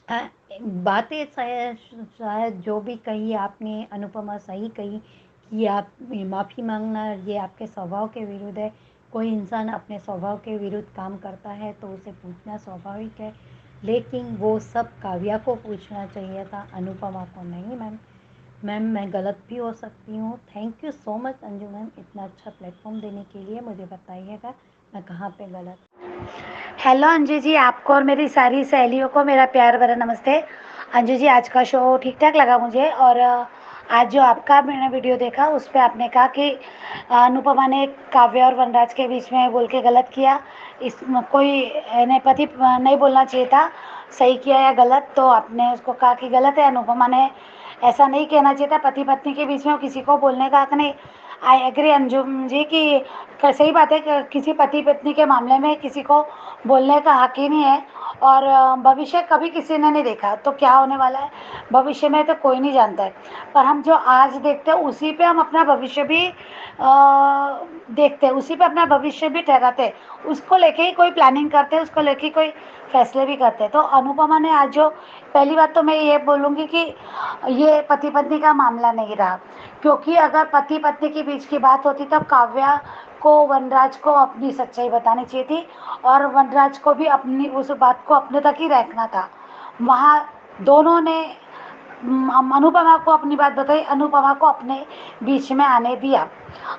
[SPEAKER 5] बातें शायद जो भी कही आपने अनुपमा सही कही कि आप माफ़ी मांगना ये आपके स्वभाव के विरुद्ध है। कोई इंसान अपने स्वभाव के विरुद्ध काम करता है तो उसे पूछना स्वाभाविक है, लेकिन वो सब काव्या को पूछना चाहिए था, अनुपमा को नहीं। मैम मैं गलत भी हो सकती हूँ। Thank you so much Anju ma'am, इतना अच्छा प्लेटफॉर्म देने के लिए। मुझे बताइएगा मैं कहाँ पे गलत।
[SPEAKER 6] हेलो अंजू जी, आपको और मेरी सारी सहेलियों को मेरा प्यार भरा नमस्ते। अंजू जी आज का शो ठीक ठाक लगा मुझे। और आज जो आपका मैंने वीडियो देखा उस पर आपने कहा कि अनुपमा ने काव्या और वनराज के बीच में बोल के गलत किया। इस कोई ने पति नहीं बोलना चाहिए था, सही किया या गलत, तो आपने उसको कहा कि गलत है। अनुपमा ने ऐसा नहीं कहना चाहिए था, पति पत्नी के बीच में किसी को बोलने का हक नहीं। आई एग्री अंजुम जी कि सही बात है कि किसी पति पत्नी के मामले में किसी को बोलने का हक ही नहीं है। और भविष्य कभी किसी ने नहीं देखा, तो क्या होने वाला है भविष्य में तो कोई नहीं जानता है। पर हम जो आज देखते हैं उसी पे हम अपना भविष्य भी देखते हैं, उसी पे अपना भविष्य भी ठहराते हैं, उसको लेके ही कोई प्लानिंग करते हैं, उसको लेके कोई फैसले भी करते हैं। तो अनुपमा ने आज जो, पहली बात तो मैं ये बोलूँगी कि ये पति पत्नी का मामला नहीं रहा, क्योंकि अगर पति पत्नी के बीच की बात होती तब काव्या को वनराज को अपनी सच्चाई बतानी चाहिए थी, और वनराज को भी अपनी उस बात को अपने तक ही रखना था। वहाँ दोनों ने अनुपमा को अपनी बात बताई, अनुपमा को अपने बीच में आने दिया।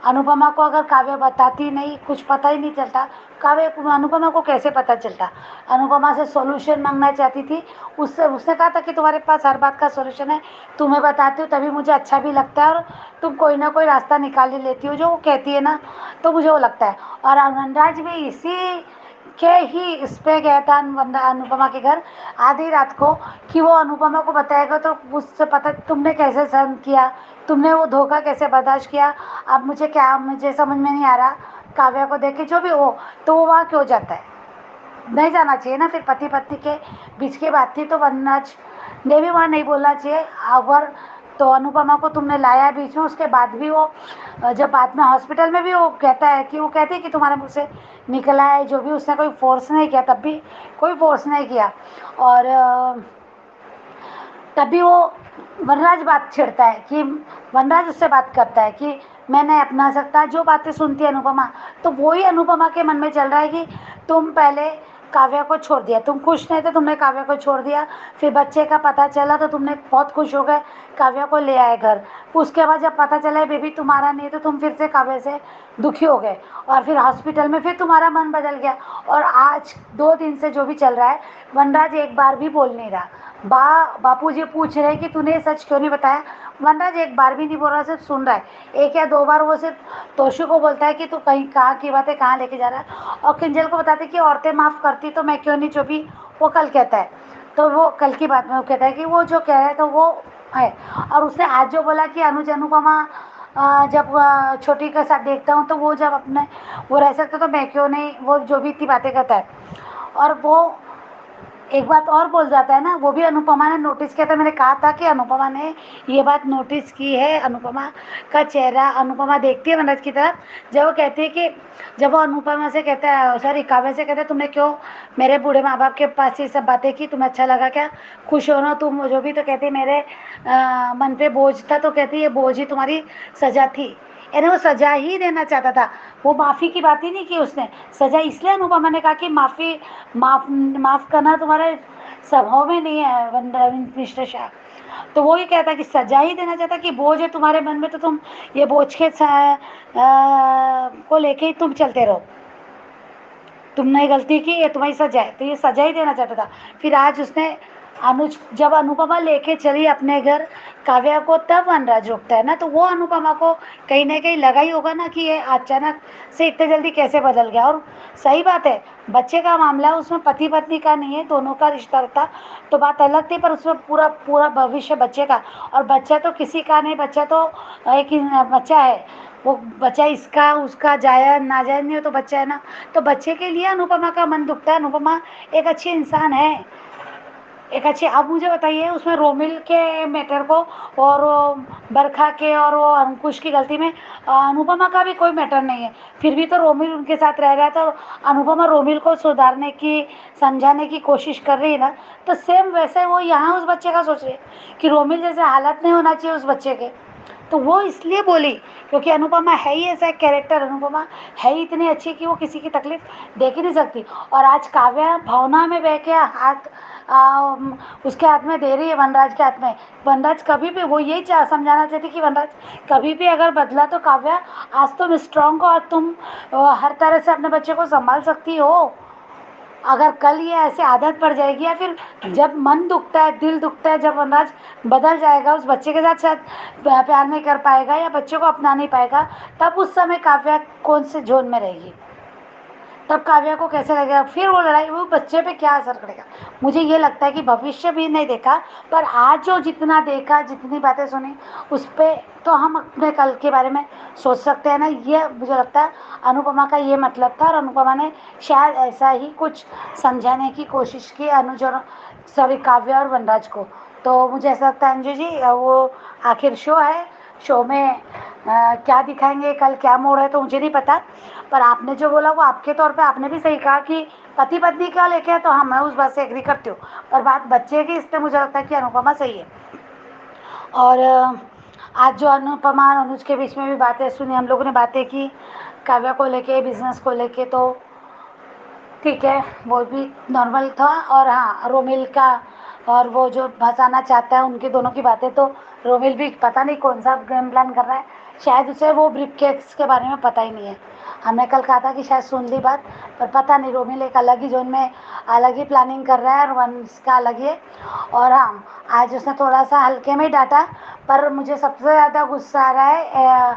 [SPEAKER 6] अनुपमा को अगर काव्या बताती नहीं, कुछ पता ही नहीं चलता, काव्या अनुपमा को कैसे पता चलता। अनुपमा से सॉल्यूशन मांगना चाहती थी, उससे उसने कहा था कि तुम्हारे पास हर बात का सॉल्यूशन है, तुम्हें बताती हूँ तभी मुझे अच्छा भी लगता है, और तुम कोई ना कोई रास्ता निकाल ही लेती हो, जो वो कहती है ना, तो मुझे वो लगता है। और वनराज भी इसी के ही इस पे गया था अनुपमा के घर आधी रात को, कि वो अनुपमा को बताएगा तो उससे पता तुमने कैसे सहन किया, तुमने वो धोखा कैसे बर्दाश्त किया। अब मुझे समझ में नहीं आ रहा, काव्या को देख के जो भी हो, तो वो वहाँ क्यों जाता है, नहीं जाना चाहिए ना। फिर पति पत्नी के बीच की बात थी तो वनराज ने भी वहाँ नहीं बोलना चाहिए। अगर तो अनुपमा को तुमने लाया बीच में, उसके बाद भी वो जब बाद में हॉस्पिटल में भी वो कहता है कि वो कहती है कि तुम्हारे मुँह से निकला है जो भी, उसने कोई फोर्स नहीं किया, तब भी कोई फोर्स नहीं किया। और तभी वो वनराज बात छेड़ता है कि वनराज उससे बात करता है कि मैं नहीं अपना सकता। जो बातें सुनती है अनुपमा, तो वही अनुपमा के मन में चल रहा है कि तुम पहले काव्या को छोड़ दिया, तुम खुश नहीं थे, तुमने काव्या को छोड़ दिया, फिर बच्चे का पता चला तो तुमने बहुत खुश हो गए, काव्या को ले आए घर। उसके बाद जब पता चला बेबी तुम्हारा नहीं, तो तुम फिर से काव्या से दुखी हो गए, और फिर हॉस्पिटल में फिर तुम्हारा मन बदल गया। और आज 2 दिन से जो भी चल रहा है, वनराज एक बार भी बोल नहीं रहा। बापूजी पूछ रहे कि तूने सच क्यों नहीं बताया, वनराज एक बार भी नहीं बोल रहा, सिर्फ सुन रहा है। 1 या 2 बार वो सिर्फ तोशु को बोलता है कि तू कहीं कहाँ की बातें कहाँ लेके जा रहा है, और किंजल को बताते कि औरतें माफ़ करती तो मैं क्यों नहीं चुपी, वो कल कहता है। तो वो कल की बात में वो कहता है कि वो जो कह रहा है तो वो है। और उसने आज जो बोला कि अनुज अनुपमा जब छोटी के साथ देखता हूँ तो वो जब अपने वो रह सकता तो मैं क्यों नहीं, वो जो भी इतनी बातें करता है। और वो एक बात और बोल जाता है ना, वो भी अनुपमा ने नोटिस किया था। मैंने कहा था कि अनुपमा ने ये बात नोटिस की है। अनुपमा का चेहरा, अनुपमा देखती है मनोज की तरफ, जब वो कहती है कि जब वो अनुपमा से कहता है, सॉरी काव्या से कहता है, तुमने क्यों मेरे बूढ़े माँ बाप के पास ये सब बातें की, तुम्हें अच्छा लगा क्या, खुश हो ना तुम जो भी। तो कहती है मेरे मन पे बोझ था, तो कहती है ये बोझ ही तुम्हारी सजा थी। यानी वो सजा ही देना चाहता था, वो माफ़ी की बात ही नहीं की उसने। सजा इसलिए अनुपमा ने कहा कि माफ़ करना तुम्हारे स्वभाव में नहीं है मिस्टर शाह। तो वो ही कहता कि सजा ही देना चाहता कि बोझ है तुम्हारे मन में, तो तुम ये बोझ के को लेके ही तुम चलते रहो। तुमने गलती की, ये तुम्हारी सजा है, तो ये सजा ही देना चाहता था। फिर आज उसने जब अनुपमा लेके चली अपने घर काव्या को, तब वनराज रोकता है ना, तो वो अनुपमा को कहीं ना कहीं लगा ही होगा ना कि ये अचानक से इतने जल्दी कैसे बदल गया। और सही बात है, बच्चे का मामला है, उसमें पति पत्नी का नहीं है, दोनों का रिश्ता था तो बात अलग थी, पर उसमें पूरा पूरा भविष्य बच्चे का। और बच्चा तो किसी का नहीं, बच्चा तो एक बच्चा है, वो बच्चा इसका उसका जायज़ नाजायज़ नहीं हो तो बच्चा है ना। तो बच्चे के लिए अनुपमा का मन दुखता है। अनुपमा एक अच्छी इंसान है, एक अच्छी। अब मुझे बताइए उसमें रोमिल के मैटर को और बरखा के और वो अंकुश की गलती में अनुपमा का भी कोई मैटर नहीं है, फिर भी तो रोमिल उनके साथ रह रहा है। तो अनुपमा रोमिल को सुधारने की, समझाने की कोशिश कर रही है ना, तो सेम वैसे वो यहाँ उस बच्चे का सोच रही है कि रोमिल जैसे हालत नहीं होना चाहिए उस बच्चे के। तो वो इसलिए बोली क्योंकि अनुपमा है ही ऐसा एक कैरेक्टर, अनुपमा है ही इतनी अच्छी कि वो किसी की तकलीफ देख ही नहीं सकती। और आज काव्या भावना में बह के हाथ उसके हाथ में दे रही है, वनराज के हाथ में। वनराज कभी भी, वो यही समझाना चाहती कि वनराज कभी भी अगर बदला तो काव्या आज तुम स्ट्रांग हो और तुम हर तरह से अपने बच्चे को संभाल सकती हो। अगर कल ये ऐसे आदत पड़ जाएगी या फिर जब मन दुखता है, दिल दुखता है, जब वनराज बदल जाएगा, उस बच्चे के साथ शायद प्यार नहीं कर पाएगा या बच्चे को अपना नहीं पाएगा, तब उस समय काव्या कौन से जोन में रहेगी, तब काव्या को कैसे लगेगा, फिर वो लड़ाई, वो बच्चे पे क्या असर पड़ेगा। मुझे ये लगता है कि भविष्य भी नहीं देखा, पर आज जो जितना देखा, जितनी बातें सुनी, उस पर तो हम अपने कल के बारे में सोच सकते हैं ना। ये मुझे लगता है अनुपमा का ये मतलब था, और अनुपमा ने शायद ऐसा ही कुछ समझाने की कोशिश की अनुज और सॉरी काव्या और वनराज को। तो मुझे ऐसा लगता है अंजू जी, वो आखिर शो है, शो में क्या दिखाएंगे, कल क्या मोड़ है तो मुझे नहीं पता, पर आपने जो बोला वो आपके तौर पे आपने भी सही कहा कि पति पत्नी का लेके, तो हाँ मैं उस बात से एग्री करती हूँ, पर बात बच्चे की, इस पर मुझे लगता है कि अनुपमा सही है। और आज जो अनुपमा और अनुज के बीच में भी बातें सुनी, हम लोगों ने बातें की काव्या को लेके, बिजनेस को लेके, तो ठीक है, वो भी नॉर्मल था। और हाँ, रोमिल का और वो जो फंसाना चाहता है, उनके दोनों की बातें, तो रोमिल भी पता नहीं कौन सा गेम प्लान कर रहा है, शायद उसे वो ब्रीफकेस के बारे में पता ही नहीं है। हमने कल कहा था कि शायद सुन ली बात, पर पता नहीं, रोमिल एक अलग ही जोन में अलग ही प्लानिंग कर रहा है और वंश का अलग ही है। और हाँ, आज उसने थोड़ा सा हल्के में डांटा, पर मुझे सबसे ज़्यादा गुस्सा आ रहा है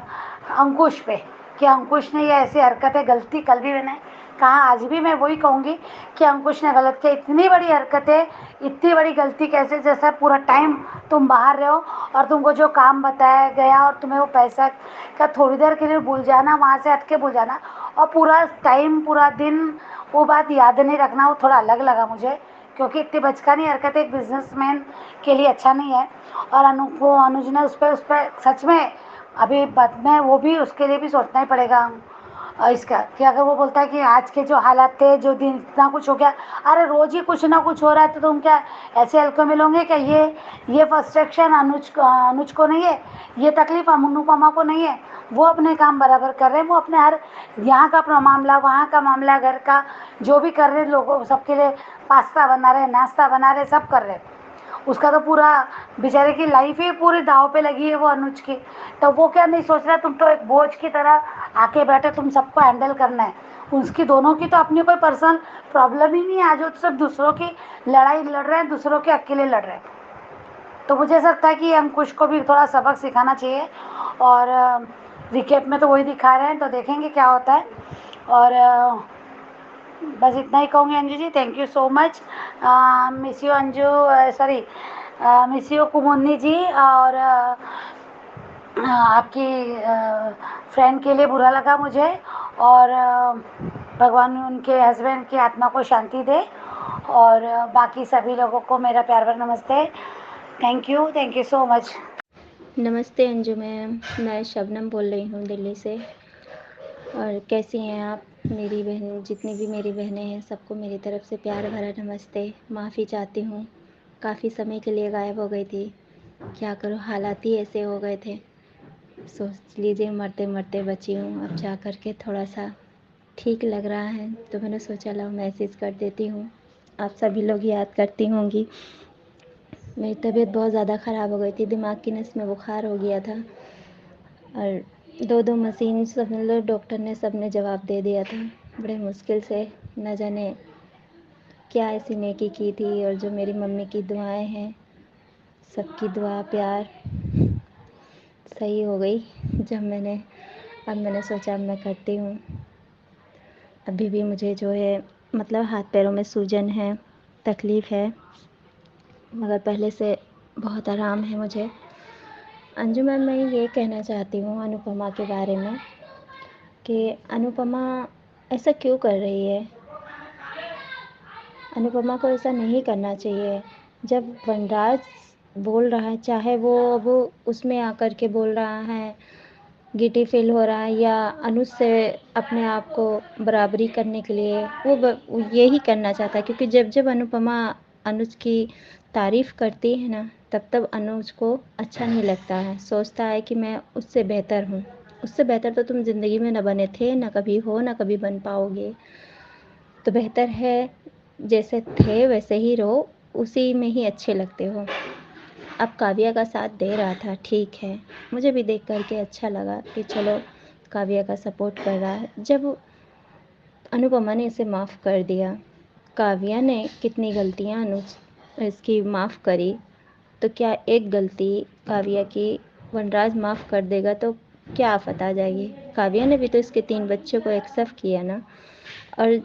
[SPEAKER 6] अंकुश पे, कि अंकुश ने ये ऐसी हरकतें, गलती कल भी मैंने कहा, आज भी मैं वही कहूँगी कि अंकुश ने गलत किया। इतनी बड़ी हरकतें, इतनी बड़ी गलती कैसे, जैसा पूरा टाइम तुम बाहर रहो और तुमको जो काम बताया गया और तुम्हें वो पैसा का थोड़ी देर के लिए भूल जाना, वहाँ से हट के भूल जाना, और पूरा टाइम पूरा दिन वो बात याद नहीं रखना, वो थोड़ा अलग लगा मुझे, क्योंकि इतनी बचकानी हरकत एक बिजनेसमैन के लिए अच्छा नहीं है। और अनुज ने उस पर सच में अभी बाद में वो भी, उसके लिए भी सोचना ही पड़ेगा इसका, कि अगर वो बोलता है कि आज के जो हालात थे, जो दिन इतना कुछ हो गया, अरे रोज ही कुछ ना कुछ हो रहा है, तो तुम क्या ऐसे हल्के में लोगे क्या? ये फ्रस्ट्रेशन अनुज को नहीं है, ये तकलीफ अनुपमा को नहीं है, वो अपने काम बराबर कर रहे हैं, वो अपने हर यहाँ का मामला, वहाँ का मामला, घर का जो भी कर रहे हैं, लोगों सबके लिए पास्ता बना रहे, नाश्ता बना रहे, सब कर रहे हैं। उसका तो पूरा बेचारे की लाइफ ही पूरी दाव पे लगी है वो अनुज की, तो वो क्या नहीं सोच रहा, तुम तो एक बोझ की तरह आके बैठे, तुम सबको हैंडल करना है। उसकी दोनों की तो अपनी कोई पर्सनल प्रॉब्लम ही नहीं है, आज वो तो सब दूसरों की लड़ाई लड़ रहे हैं, दूसरों के अकेले लड़ रहे हैं। तो मुझे ऐसा लगता है कि अंकुश को भी थोड़ा सबक सिखाना चाहिए, और रिकेप में तो वही दिखा रहे हैं, तो देखेंगे क्या होता है। और बस इतना ही कहूँगी Anju ji, thank you so much, miss you Anju, sorry miss you Kumunni ji, और आपकी फ्रेंड के लिए बुरा लगा मुझे, और भगवान उनके हस्बैंड की आत्मा को शांति दे, और बाकी सभी लोगों को मेरा प्यार भरा नमस्ते। Thank you so much.
[SPEAKER 7] नमस्ते अंजू मैम, मैं शबनम बोल रही हूँ दिल्ली से। और कैसी हैं आप? मेरी बहन, जितनी भी मेरी बहनें हैं, सबको मेरी तरफ से प्यार भरा नमस्ते। माफ़ी चाहती हूँ, काफ़ी समय के लिए गायब हो गई थी। क्या करूँ, हालात ही ऐसे हो गए थे। सोच लीजिए मरते मरते बची हूँ। अब जा कर के थोड़ा सा ठीक लग रहा है, तो मैंने सोचा लाओ मैसेज कर देती हूँ। आप सभी लोग याद करती होंगी। मेरी तबीयत बहुत ज़्यादा ख़राब हो गई थी, दिमाग की नस में बुखार हो गया था, और 2 मशीन सब लोग डॉक्टर ने सब ने जवाब दे दिया था। बड़े मुश्किल से, न जाने क्या ऐसी नेकी की थी, और जो मेरी मम्मी की दुआएं हैं, सबकी दुआ प्यार सही हो गई। अब मैंने सोचा अब मैं करती हूँ। अभी भी मुझे जो है मतलब हाथ पैरों में सूजन है, तकलीफ़ है, मगर पहले से बहुत आराम है मुझे। अंजू मैम, मैं ये कहना चाहती हूँ अनुपमा के बारे में कि अनुपमा ऐसा क्यों कर रही है। अनुपमा को ऐसा नहीं करना चाहिए। जब वनराज बोल रहा है, चाहे वो अब उसमें आकर के बोल रहा है, गिल्टी फील हो रहा है, या अनुज से अपने आप को बराबरी करने के लिए वो यही करना चाहता है, क्योंकि जब जब अनुपमा अनुज की तारीफ़ करती है ना, तब तब अनुज को अच्छा नहीं लगता है। सोचता है कि मैं उससे बेहतर हूँ। उससे बेहतर तो तुम ज़िंदगी में न बने थे, न कभी हो, न कभी बन पाओगे। तो बेहतर है जैसे थे वैसे ही रहो, उसी में ही अच्छे लगते हो। अब काव्या का साथ दे रहा था, ठीक है, मुझे भी देख कर के अच्छा लगा कि चलो काव्या का सपोर्ट कर रहा है। जब अनुपमा ने इसे माफ़ कर दिया, काव्या ने कितनी गलतियाँ इसकी माफ़ करी, तो क्या एक गलती काव्या की वनराज माफ़ कर देगा तो क्या आफत आ जाएगी। काव्या ने भी तो इसके 3 बच्चों को एक्सेप्ट किया ना। और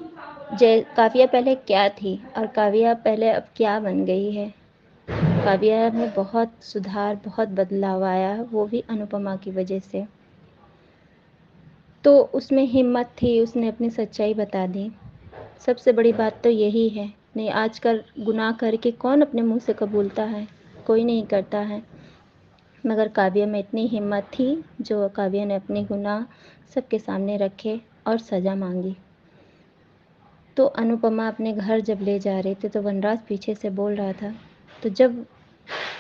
[SPEAKER 7] काव्या पहले क्या थी और काव्या पहले अब क्या बन गई है। काव्या में बहुत सुधार, बहुत बदलाव आया है, वो भी अनुपमा की वजह से। तो उसमें हिम्मत थी, उसने अपनी सच्चाई बता दी। सबसे बड़ी बात तो यही है। नहीं, आजकल गुनाह करके कौन अपने मुंह से कबूलता है, कोई नहीं करता है। मगर काव्या में इतनी हिम्मत थी, जो काव्या ने अपने गुनाह सबके सामने रखे और सज़ा मांगी। तो अनुपमा अपने घर जब ले जा रहे थे, तो वनराज पीछे से बोल रहा था, तो जब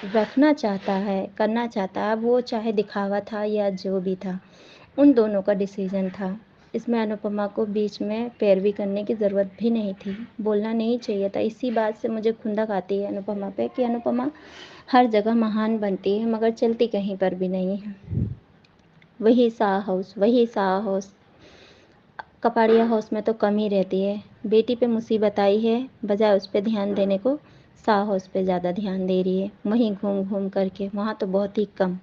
[SPEAKER 7] रखना चाहता है, करना चाहता है, वो चाहे दिखावा था या जो भी था, उन दोनों का डिसीजन था। इसमें अनुपमा को बीच में पैरवी करने की ज़रूरत भी नहीं थी, बोलना नहीं चाहिए था। इसी बात से मुझे खुंदक आती है अनुपमा पे कि अनुपमा हर जगह महान बनती है, मगर चलती कहीं पर भी नहीं है। वही सा हाउस, कपाड़िया हाउस में तो कम ही रहती है। बेटी पे मुसीबत आई है, बजाय उस पे ध्यान देने को सा हाउस पे ज़्यादा ध्यान दे रही है, वहीं घूम घूम करके, वहाँ तो बहुत ही कम।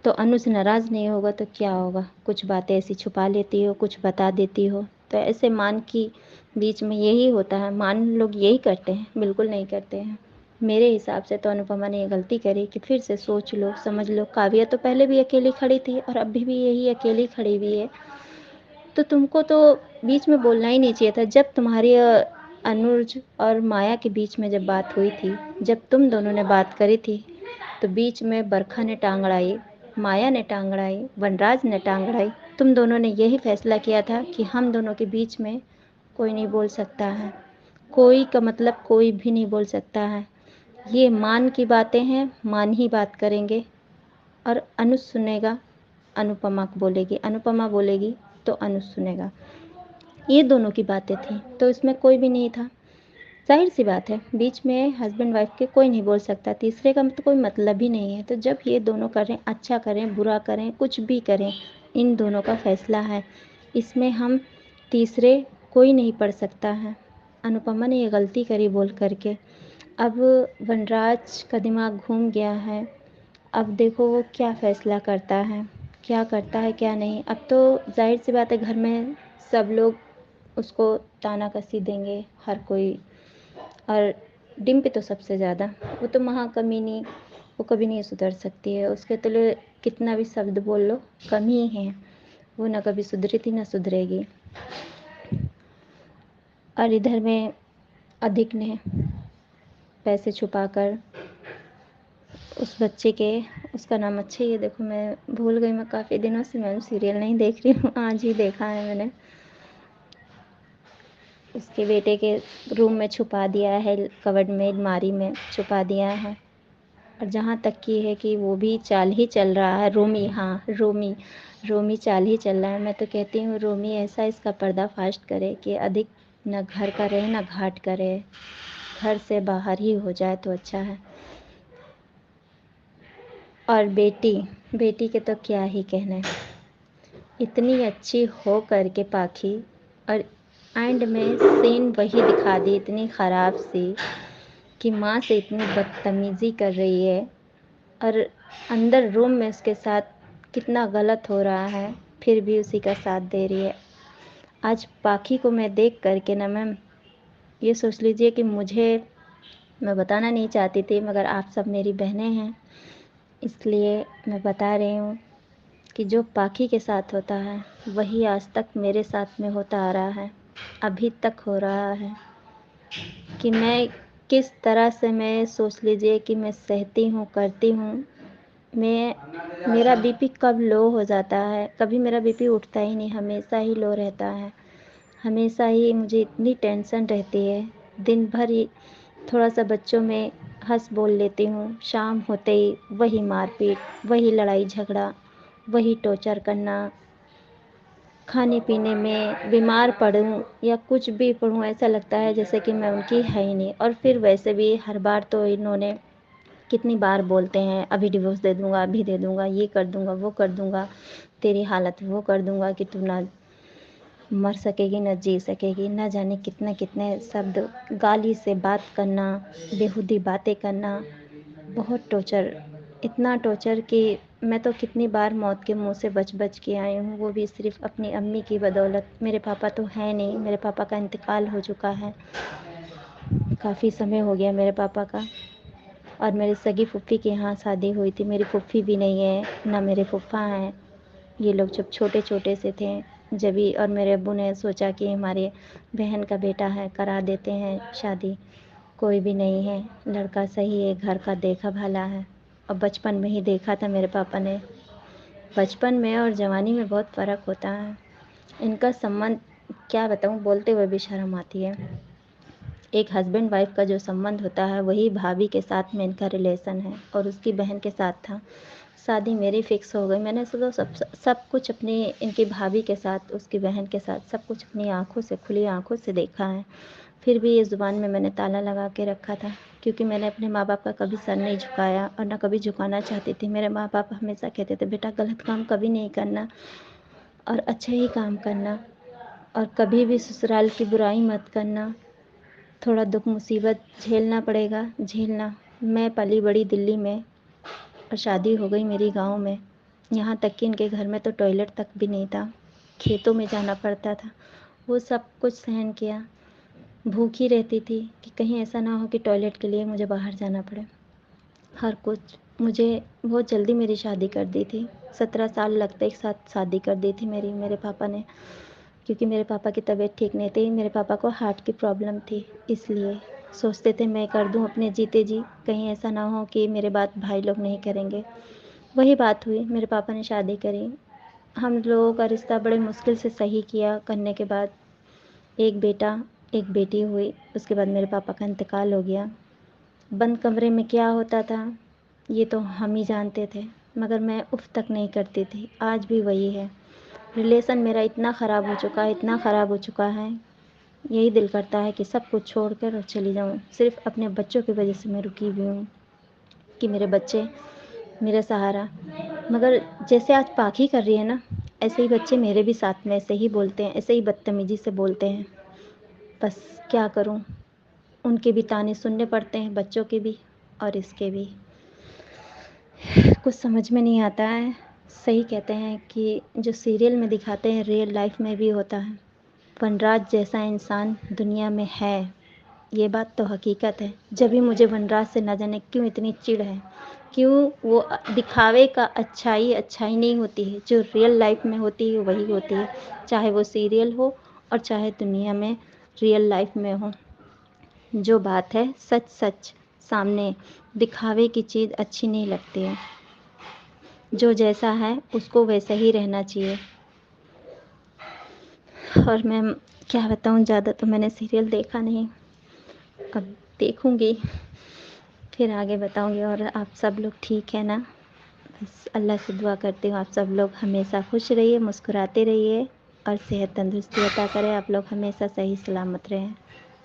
[SPEAKER 7] तो अनुज नाराज़ नहीं होगा तो क्या होगा, कुछ बातें ऐसी छुपा लेती हो, कुछ बता देती हो। तो ऐसे मान की बीच में यही होता है, मान लोग यही करते हैं, बिल्कुल नहीं करते हैं। मेरे हिसाब से तो अनुपमा ने ये गलती करी कि फिर से सोच लो, समझ लो। काव्या तो पहले भी अकेली खड़ी थी और अभी भी यही अकेली खड़ी हुई है। तो तुमको तो बीच में बोलना ही नहीं चाहिए था। जब तुम्हारी अनुज और माया के बीच में जब बात हुई थी, जब तुम दोनों ने बात करी थी, तो बीच में बरखा ने टांग अड़ाई, माया ने टांग अड़ाई, वनराज ने टांग अड़ाई। तुम दोनों ने यही फैसला किया था कि हम दोनों के बीच में कोई नहीं बोल सकता है, कोई का मतलब कोई भी नहीं बोल सकता है। ये मान की बातें हैं, मान ही बात करेंगे। और अनुज सुनेगा, अनुपमा को बोलेगी, अनुपमा बोलेगी तो अनुज सुनेगा। ये दोनों की बातें थी, तो इसमें कोई भी नहीं था। जाहिर सी बात है, बीच में हस्बैंड वाइफ के कोई नहीं बोल सकता, तीसरे का तो कोई मतलब ही नहीं है। तो जब ये दोनों करें, अच्छा करें, बुरा करें, कुछ भी करें, इन दोनों का फैसला है, इसमें हम तीसरे कोई नहीं पढ़ सकता है। अनुपमा ने ये गलती करी बोल करके। अब वनराज का दिमाग घूम गया है। अब देखो वो क्या फ़ैसला करता है, क्या करता है क्या नहीं। अब तो जाहिर सी बात है, घर में सब लोग उसको ताना-कसी देंगे, हर कोई। और डिम्पी तो सबसे ज़्यादा, वो तो महाकमीनी, वो कभी नहीं सुधर सकती है। उसके तले कितना भी शब्द बोल लो कम ही है, वो ना कभी सुधरी थी ना सुधरेगी। और इधर में अधिक ने पैसे छुपाकर उस बच्चे के, उसका नाम अच्छे ही है, देखो मैं भूल गई, मैं काफ़ी दिनों से मैं सीरियल नहीं देख रही हूँ, आज ही देखा है मैंने। उसके बेटे के रूम में छुपा दिया है, कबर्ड में, अलमारी में छुपा दिया है। और जहाँ तक की है कि वो भी चाल ही चल रहा है, रोमी, हाँ रोमी, रोमी चाल ही चल रहा है। मैं तो कहती हूँ रोमी ऐसा इसका पर्दाफाश करे कि अधिक न घर का रहे न घाट का रहे, घर से बाहर ही हो जाए तो अच्छा है। और बेटी के तो क्या ही कहना है, इतनी अच्छी हो करके पाखी, और एंड में सीन वही दिखा दी इतनी ख़राब सी कि माँ से इतनी बदतमीज़ी कर रही है, और अंदर रूम में उसके साथ कितना गलत हो रहा है फिर भी उसी का साथ दे रही है। आज पाखी को मैं देख करके ना मैम, ये सोच लीजिए कि मैं बताना नहीं चाहती थी, मगर आप सब मेरी बहनें हैं इसलिए मैं बता रही हूँ कि जो पाखी के साथ होता है वही आज तक मेरे साथ में होता आ रहा है, अभी तक हो रहा है। कि मैं किस तरह से, मैं सोच लीजिए कि मैं सहती हूँ, करती हूँ। मेरा बीपी कब लो हो जाता है, कभी मेरा बीपी उठता ही नहीं, हमेशा ही लो रहता है, हमेशा ही मुझे इतनी टेंशन रहती है। दिन भर ही थोड़ा सा बच्चों में हंस बोल लेती हूँ, शाम होते ही वही मारपीट, वही लड़ाई झगड़ा, वही टॉर्चर करना। खाने पीने में बीमार पड़ूँ या कुछ भी पड़ूँ, ऐसा लगता है जैसे कि मैं उनकी है ही नहीं। और फिर वैसे भी हर बार तो इन्होंने कितनी बार बोलते हैं, अभी डिवोर्स दे दूँगा, अभी दे दूँगा, ये कर दूँगा, वो कर दूँगा, तेरी हालत वो कर दूँगा कि तू ना मर सकेगी ना जी सकेगी। ना जाने कितने कितने शब्द, गाली से बात करना, बेहुदी बातें करना, बहुत टॉर्चर, इतना टॉर्चर कि मैं तो कितनी बार मौत के मुंह से बच बच के आई हूँ, वो भी सिर्फ अपनी अम्मी की बदौलत। मेरे पापा तो है नहीं, मेरे पापा का इंतकाल हो चुका है, काफ़ी समय हो गया मेरे पापा का। और मेरी सगी फूफी के यहाँ शादी हुई थी, मेरी फूफी भी नहीं है, ना मेरे फूफा हैं। ये लोग जब छोटे छोटे से थे जब ही, और मेरे अब्बू ने सोचा कि हमारे बहन का बेटा है, करा देते हैं शादी। कोई भी नहीं है, लड़का सही है, घर का देखा भाला है। और बचपन में ही देखा था मेरे पापा ने, बचपन में और जवानी में बहुत फ़र्क होता है। इनका संबंध क्या बताऊँ, बोलते हुए भी शर्म आती है। एक हस्बैंड वाइफ का जो संबंध होता है वही भाभी के साथ में इनका रिलेशन है, और उसकी बहन के साथ था। शादी मेरी फ़िक्स हो गई, मैंने तो सब कुछ अपनी, इनकी भाभी के साथ, उसकी बहन के साथ सब कुछ अपनी आँखों से, खुली आँखों से देखा है। फिर भी ये ज़ुबान में मैंने ताला लगा के रखा था, क्योंकि मैंने अपने माँ बाप का कभी सर नहीं झुकाया और ना कभी झुकाना चाहती थी। मेरे माँ बाप हमेशा कहते थे बेटा गलत काम कभी नहीं करना और अच्छा ही काम करना, और कभी भी ससुराल की बुराई मत करना, थोड़ा दुख मुसीबत झेलना पड़ेगा, झेलना। मैं पली बड़ी दिल्ली में और शादी हो गई मेरी गांव में। यहाँ तक कि इनके घर में तो टॉयलेट तक भी नहीं था, खेतों में जाना पड़ता था। वो सब कुछ सहन किया, भूखी रहती थी कि कहीं ऐसा ना हो कि टॉयलेट के लिए मुझे बाहर जाना पड़े। हर कुछ, मुझे बहुत जल्दी मेरी शादी कर दी थी, 17 साल लगते एक साथ शादी कर दी थी मेरे पापा ने, क्योंकि मेरे पापा की तबीयत ठीक नहीं थी, मेरे पापा को हार्ट की प्रॉब्लम थी। इसलिए सोचते थे मैं कर दूं अपने जीते जी, कहीं ऐसा ना हो कि मेरे बात भाई लोग नहीं करेंगे। वही बात हुई, मेरे पापा ने शादी करी। हम लोगों का रिश्ता बड़े मुश्किल से सही किया, करने के बाद एक बेटा एक बेटी हुई। उसके बाद मेरे पापा का इंतकाल हो गया। बंद कमरे में क्या होता था ये तो हम ही जानते थे, मगर मैं उफ तक नहीं करती थी। आज भी वही है, रिलेशन मेरा इतना ख़राब हो चुका है, इतना ख़राब हो चुका है, यही दिल करता है कि सब कुछ छोड़ कर और चली जाऊँ। सिर्फ अपने बच्चों की वजह से मैं रुकी हुई हूँ कि मेरे बच्चे मेरा सहारा। मगर जैसे आज पाखी कर रही है ना, ऐसे ही बच्चे मेरे भी साथ में ऐसे ही बोलते हैं, ऐसे ही बदतमीज़ी से बोलते हैं। बस क्या करूँ, उनके भी ताने सुनने पड़ते हैं, बच्चों के भी और इसके भी। कुछ समझ में नहीं आता है। सही कहते हैं कि जो सीरियल में दिखाते हैं रियल लाइफ में भी होता है। वनराज जैसा इंसान दुनिया में है, ये बात तो हकीकत है। जब भी मुझे वनराज से न जाने क्यों इतनी चिढ़ है, क्यों वो दिखावे का अच्छाई अच्छाई नहीं होती है, जो रियल लाइफ में होती है वही होती है, चाहे वो सीरियल हो और चाहे दुनिया में रियल लाइफ में हो। जो बात है सच सच सामने, दिखावे की चीज़ अच्छी नहीं लगती है। जो जैसा है उसको वैसा ही रहना चाहिए। और मैं क्या बताऊँ, ज़्यादा तो मैंने सीरियल देखा नहीं, अब देखूँगी फिर आगे बताऊँगी। और आप सब लोग ठीक है ना? बस अल्लाह से दुआ करती हूँ आप सब लोग हमेशा खुश रहिए, मुस्कुराते रहिए और सेहत तंदुरुस्ती अता करें। आप लोग हमेशा सही सलामत रहें।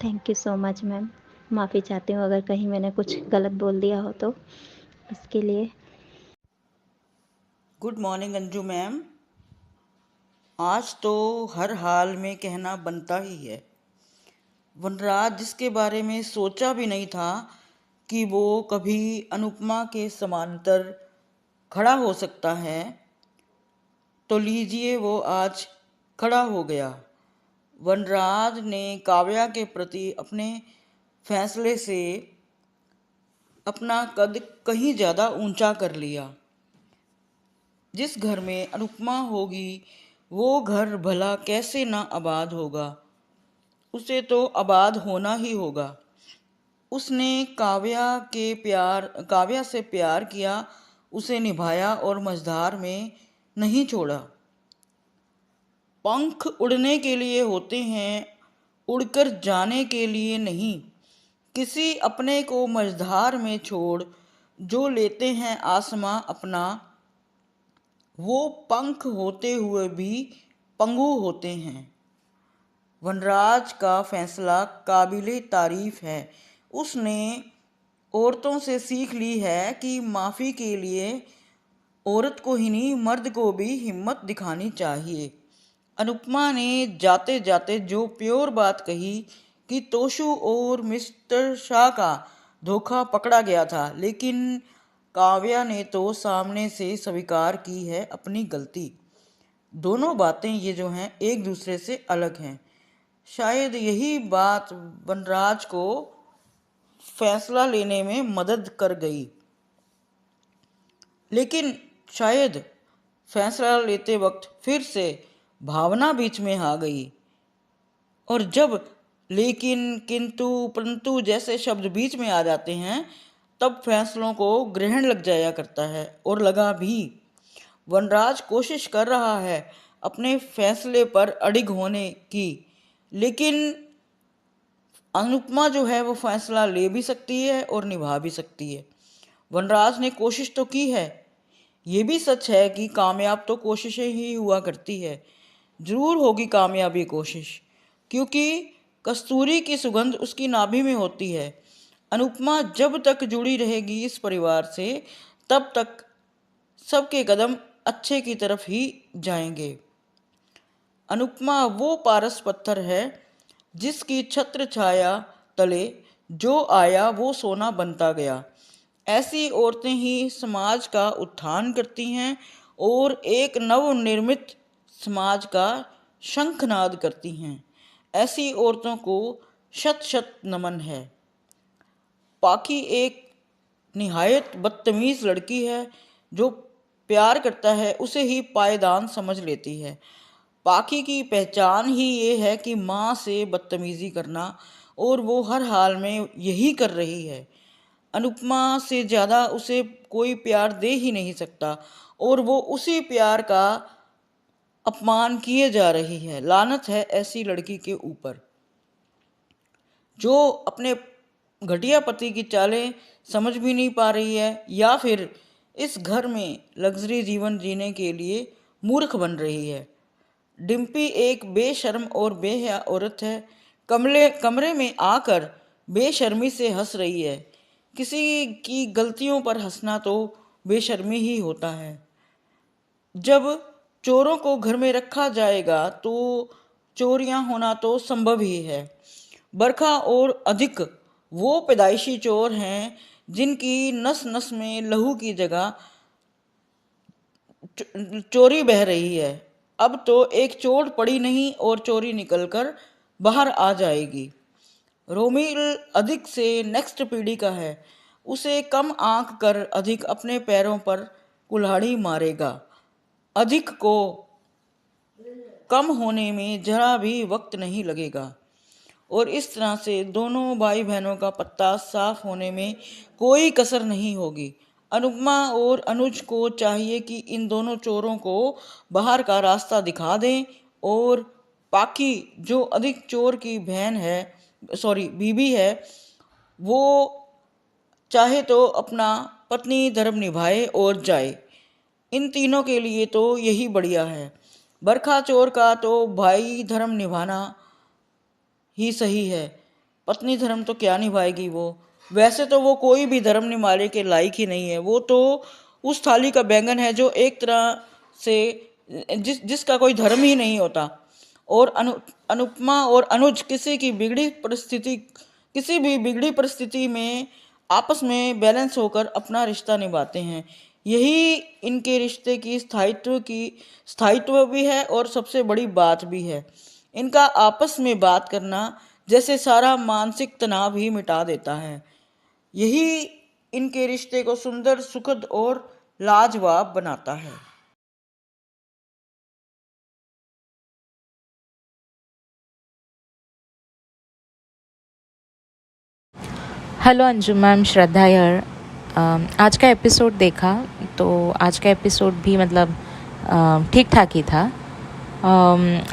[SPEAKER 7] Thank you so much ma'am. माफ़ी चाहती हूँ अगर कहीं मैंने कुछ गलत बोल दिया हो तो, उसके लिए।
[SPEAKER 8] Good morning Anju ma'am. आज तो हर हाल में कहना बनता ही है, वनराज जिसके बारे में सोचा भी नहीं था कि वो कभी अनुपमा के समांतर खड़ा हो सकता है, तो लीजिए वो आज खड़ा हो गया। वनराज ने काव्या के प्रति अपने फैसले से अपना कद कहीं ज़्यादा ऊंचा कर लिया। जिस घर में अनुपमा होगी वो घर भला कैसे ना आबाद होगा, उसे तो आबाद होना ही होगा। उसने काव्या से प्यार किया, उसे निभाया और मझधार में नहीं छोड़ा। पंख उड़ने के लिए होते हैं, उड़कर जाने के लिए नहीं। किसी अपने को मझधार में छोड़ जो लेते हैं आसमां अपना, वो पंख होते हुए भी पंगु होते हैं। वनराज का फैसला काबिले तारीफ है। उसने औरतों से सीख ली है कि माफ़ी के लिए औरत को ही नहीं मर्द को भी हिम्मत दिखानी चाहिए। अनुपमा ने जाते जाते जो प्योर बात कही कि तोशु और मिस्टर शाह का धोखा पकड़ा गया था, लेकिन काव्या ने तो सामने से स्वीकार की है अपनी गलती। दोनों बातें ये जो हैं एक दूसरे से अलग हैं। शायद यही बात वनराज को फैसला लेने में मदद कर गई, लेकिन शायद फैसला लेते वक्त फिर से भावना बीच में आ गई, और जब लेकिन, किंतु, परंतु जैसे शब्द बीच में आ जाते हैं तब फैसलों को ग्रहण लग जाया करता है, और लगा भी। वनराज कोशिश कर रहा है अपने फैसले पर अडिग होने की, लेकिन अनुपमा जो है वो फैसला ले भी सकती है और निभा भी सकती है। वनराज ने कोशिश तो की है, ये भी सच है कि कामयाब तो कोशिशें ही हुआ करती है। जरूर होगी कामयाबी कोशिश, क्योंकि कस्तूरी की सुगंध उसकी नाभि में होती है। अनुपमा जब तक जुड़ी रहेगी इस परिवार से, तब तक सबके कदम अच्छे की तरफ ही जाएंगे। अनुपमा वो पारस पत्थर है जिसकी छत्र छाया तले जो आया वो सोना बनता गया। ऐसी औरतें ही समाज का उत्थान करती हैं और एक नवनिर्मित समाज का शंखनाद करती हैं। ऐसी औरतों को शत शत नमन है। पाखी एक निहायत बदतमीज़ लड़की है, जो प्यार करता है उसे ही पायदान समझ लेती है। पाखी की पहचान ही ये है कि माँ से बदतमीज़ी करना, और वो हर हाल में यही कर रही है। अनुपमा से ज़्यादा उसे कोई प्यार दे ही नहीं सकता, और वो उसी प्यार का अपमान किए जा रही है। लानत है ऐसी लड़की के ऊपर जो अपने घटिया पति की चालें समझ भी नहीं पा रही है, या फिर इस घर में लग्जरी जीवन जीने के लिए मूर्ख बन रही है। डिम्पी एक बेशर्म और बेहया औरत है। कमरे में आकर बेशर्मी से हंस रही है। किसी की गलतियों पर हंसना तो बेशर्मी ही होता है। जब चोरों को घर में रखा जाएगा तो चोरियां होना तो संभव ही है। बरखा और अधिक वो पैदाइशी चोर हैं जिनकी नस नस में लहू की जगह चोरी बह रही है। अब तो एक चोट पड़ी नहीं और चोरी निकलकर बाहर आ जाएगी। रोमिल अधिक से नेक्स्ट पीढ़ी का है, उसे कम आंक कर अधिक अपने पैरों पर कुल्हाड़ी मारेगा। अधिक को कम होने में जरा भी वक्त नहीं लगेगा और इस तरह से दोनों भाई बहनों का पत्ता साफ होने में कोई कसर नहीं होगी। अनुपमा और अनुज को चाहिए कि इन दोनों चोरों को बाहर का रास्ता दिखा दें और पाकी जो अधिक चोर की बहन है, बीबी है, वो चाहे तो अपना पत्नी धर्म निभाए और जाए। इन तीनों के लिए तो यही बढ़िया है। बरखा चोर का तो भाई धर्म निभाना ही सही है, पत्नी धर्म तो क्या निभाएगी वो। वैसे तो वो कोई भी धर्म निभाने के लायक ही नहीं है, वो तो उस थाली का बैंगन है जो एक तरह से जिसका कोई धर्म ही नहीं होता। और अनुपमा और अनुज किसी भी बिगड़ी परिस्थिति में आपस में बैलेंस होकर अपना रिश्ता निभाते हैं। यही इनके रिश्ते की स्थायित्व भी है और सबसे बड़ी बात भी है। इनका आपस में बात करना जैसे सारा मानसिक तनाव ही मिटा देता है। यही इनके रिश्ते को सुंदर, सुखद और लाजवाब बनाता है।
[SPEAKER 9] हेलो अंजू मैम, श्रद्धा यार। आज का एपिसोड देखा तो आज का एपिसोड भी मतलब ठीक ठाक ही था।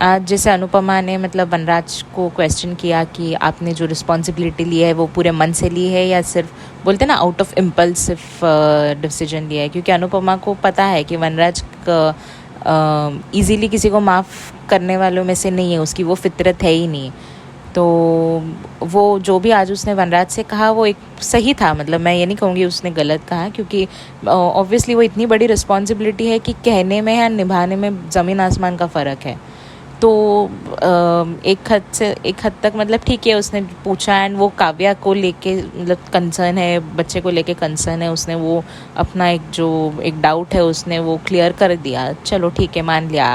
[SPEAKER 9] आज जैसे अनुपमा ने मतलब वनराज को क्वेश्चन किया कि आपने जो रिस्पॉन्सिबिलिटी ली है वो पूरे मन से ली है या सिर्फ बोलते ना आउट ऑफ इम्पल्सिव डिसीजन लिया है, क्योंकि अनुपमा को पता है कि वनराज ईज़िली किसी को माफ़ करने वालों में से नहीं है, उसकी वो फितरत है ही नहीं। तो वो जो भी आज उसने वनराज से कहा वो एक सही था, मतलब मैं ये नहीं कहूँगी उसने गलत कहा, क्योंकि ऑब्वियसली वो इतनी बड़ी रिस्पॉन्सिबिलिटी है कि कहने में या निभाने में ज़मीन आसमान का फ़र्क है। तो एक हद तक मतलब ठीक है, उसने पूछा एंड वो काव्या को लेके मतलब कंसर्न है, बच्चे को लेके कंसर्न है, उसने वो अपना एक डाउट है उसने वो क्लियर कर दिया। चलो ठीक है, मान लिया।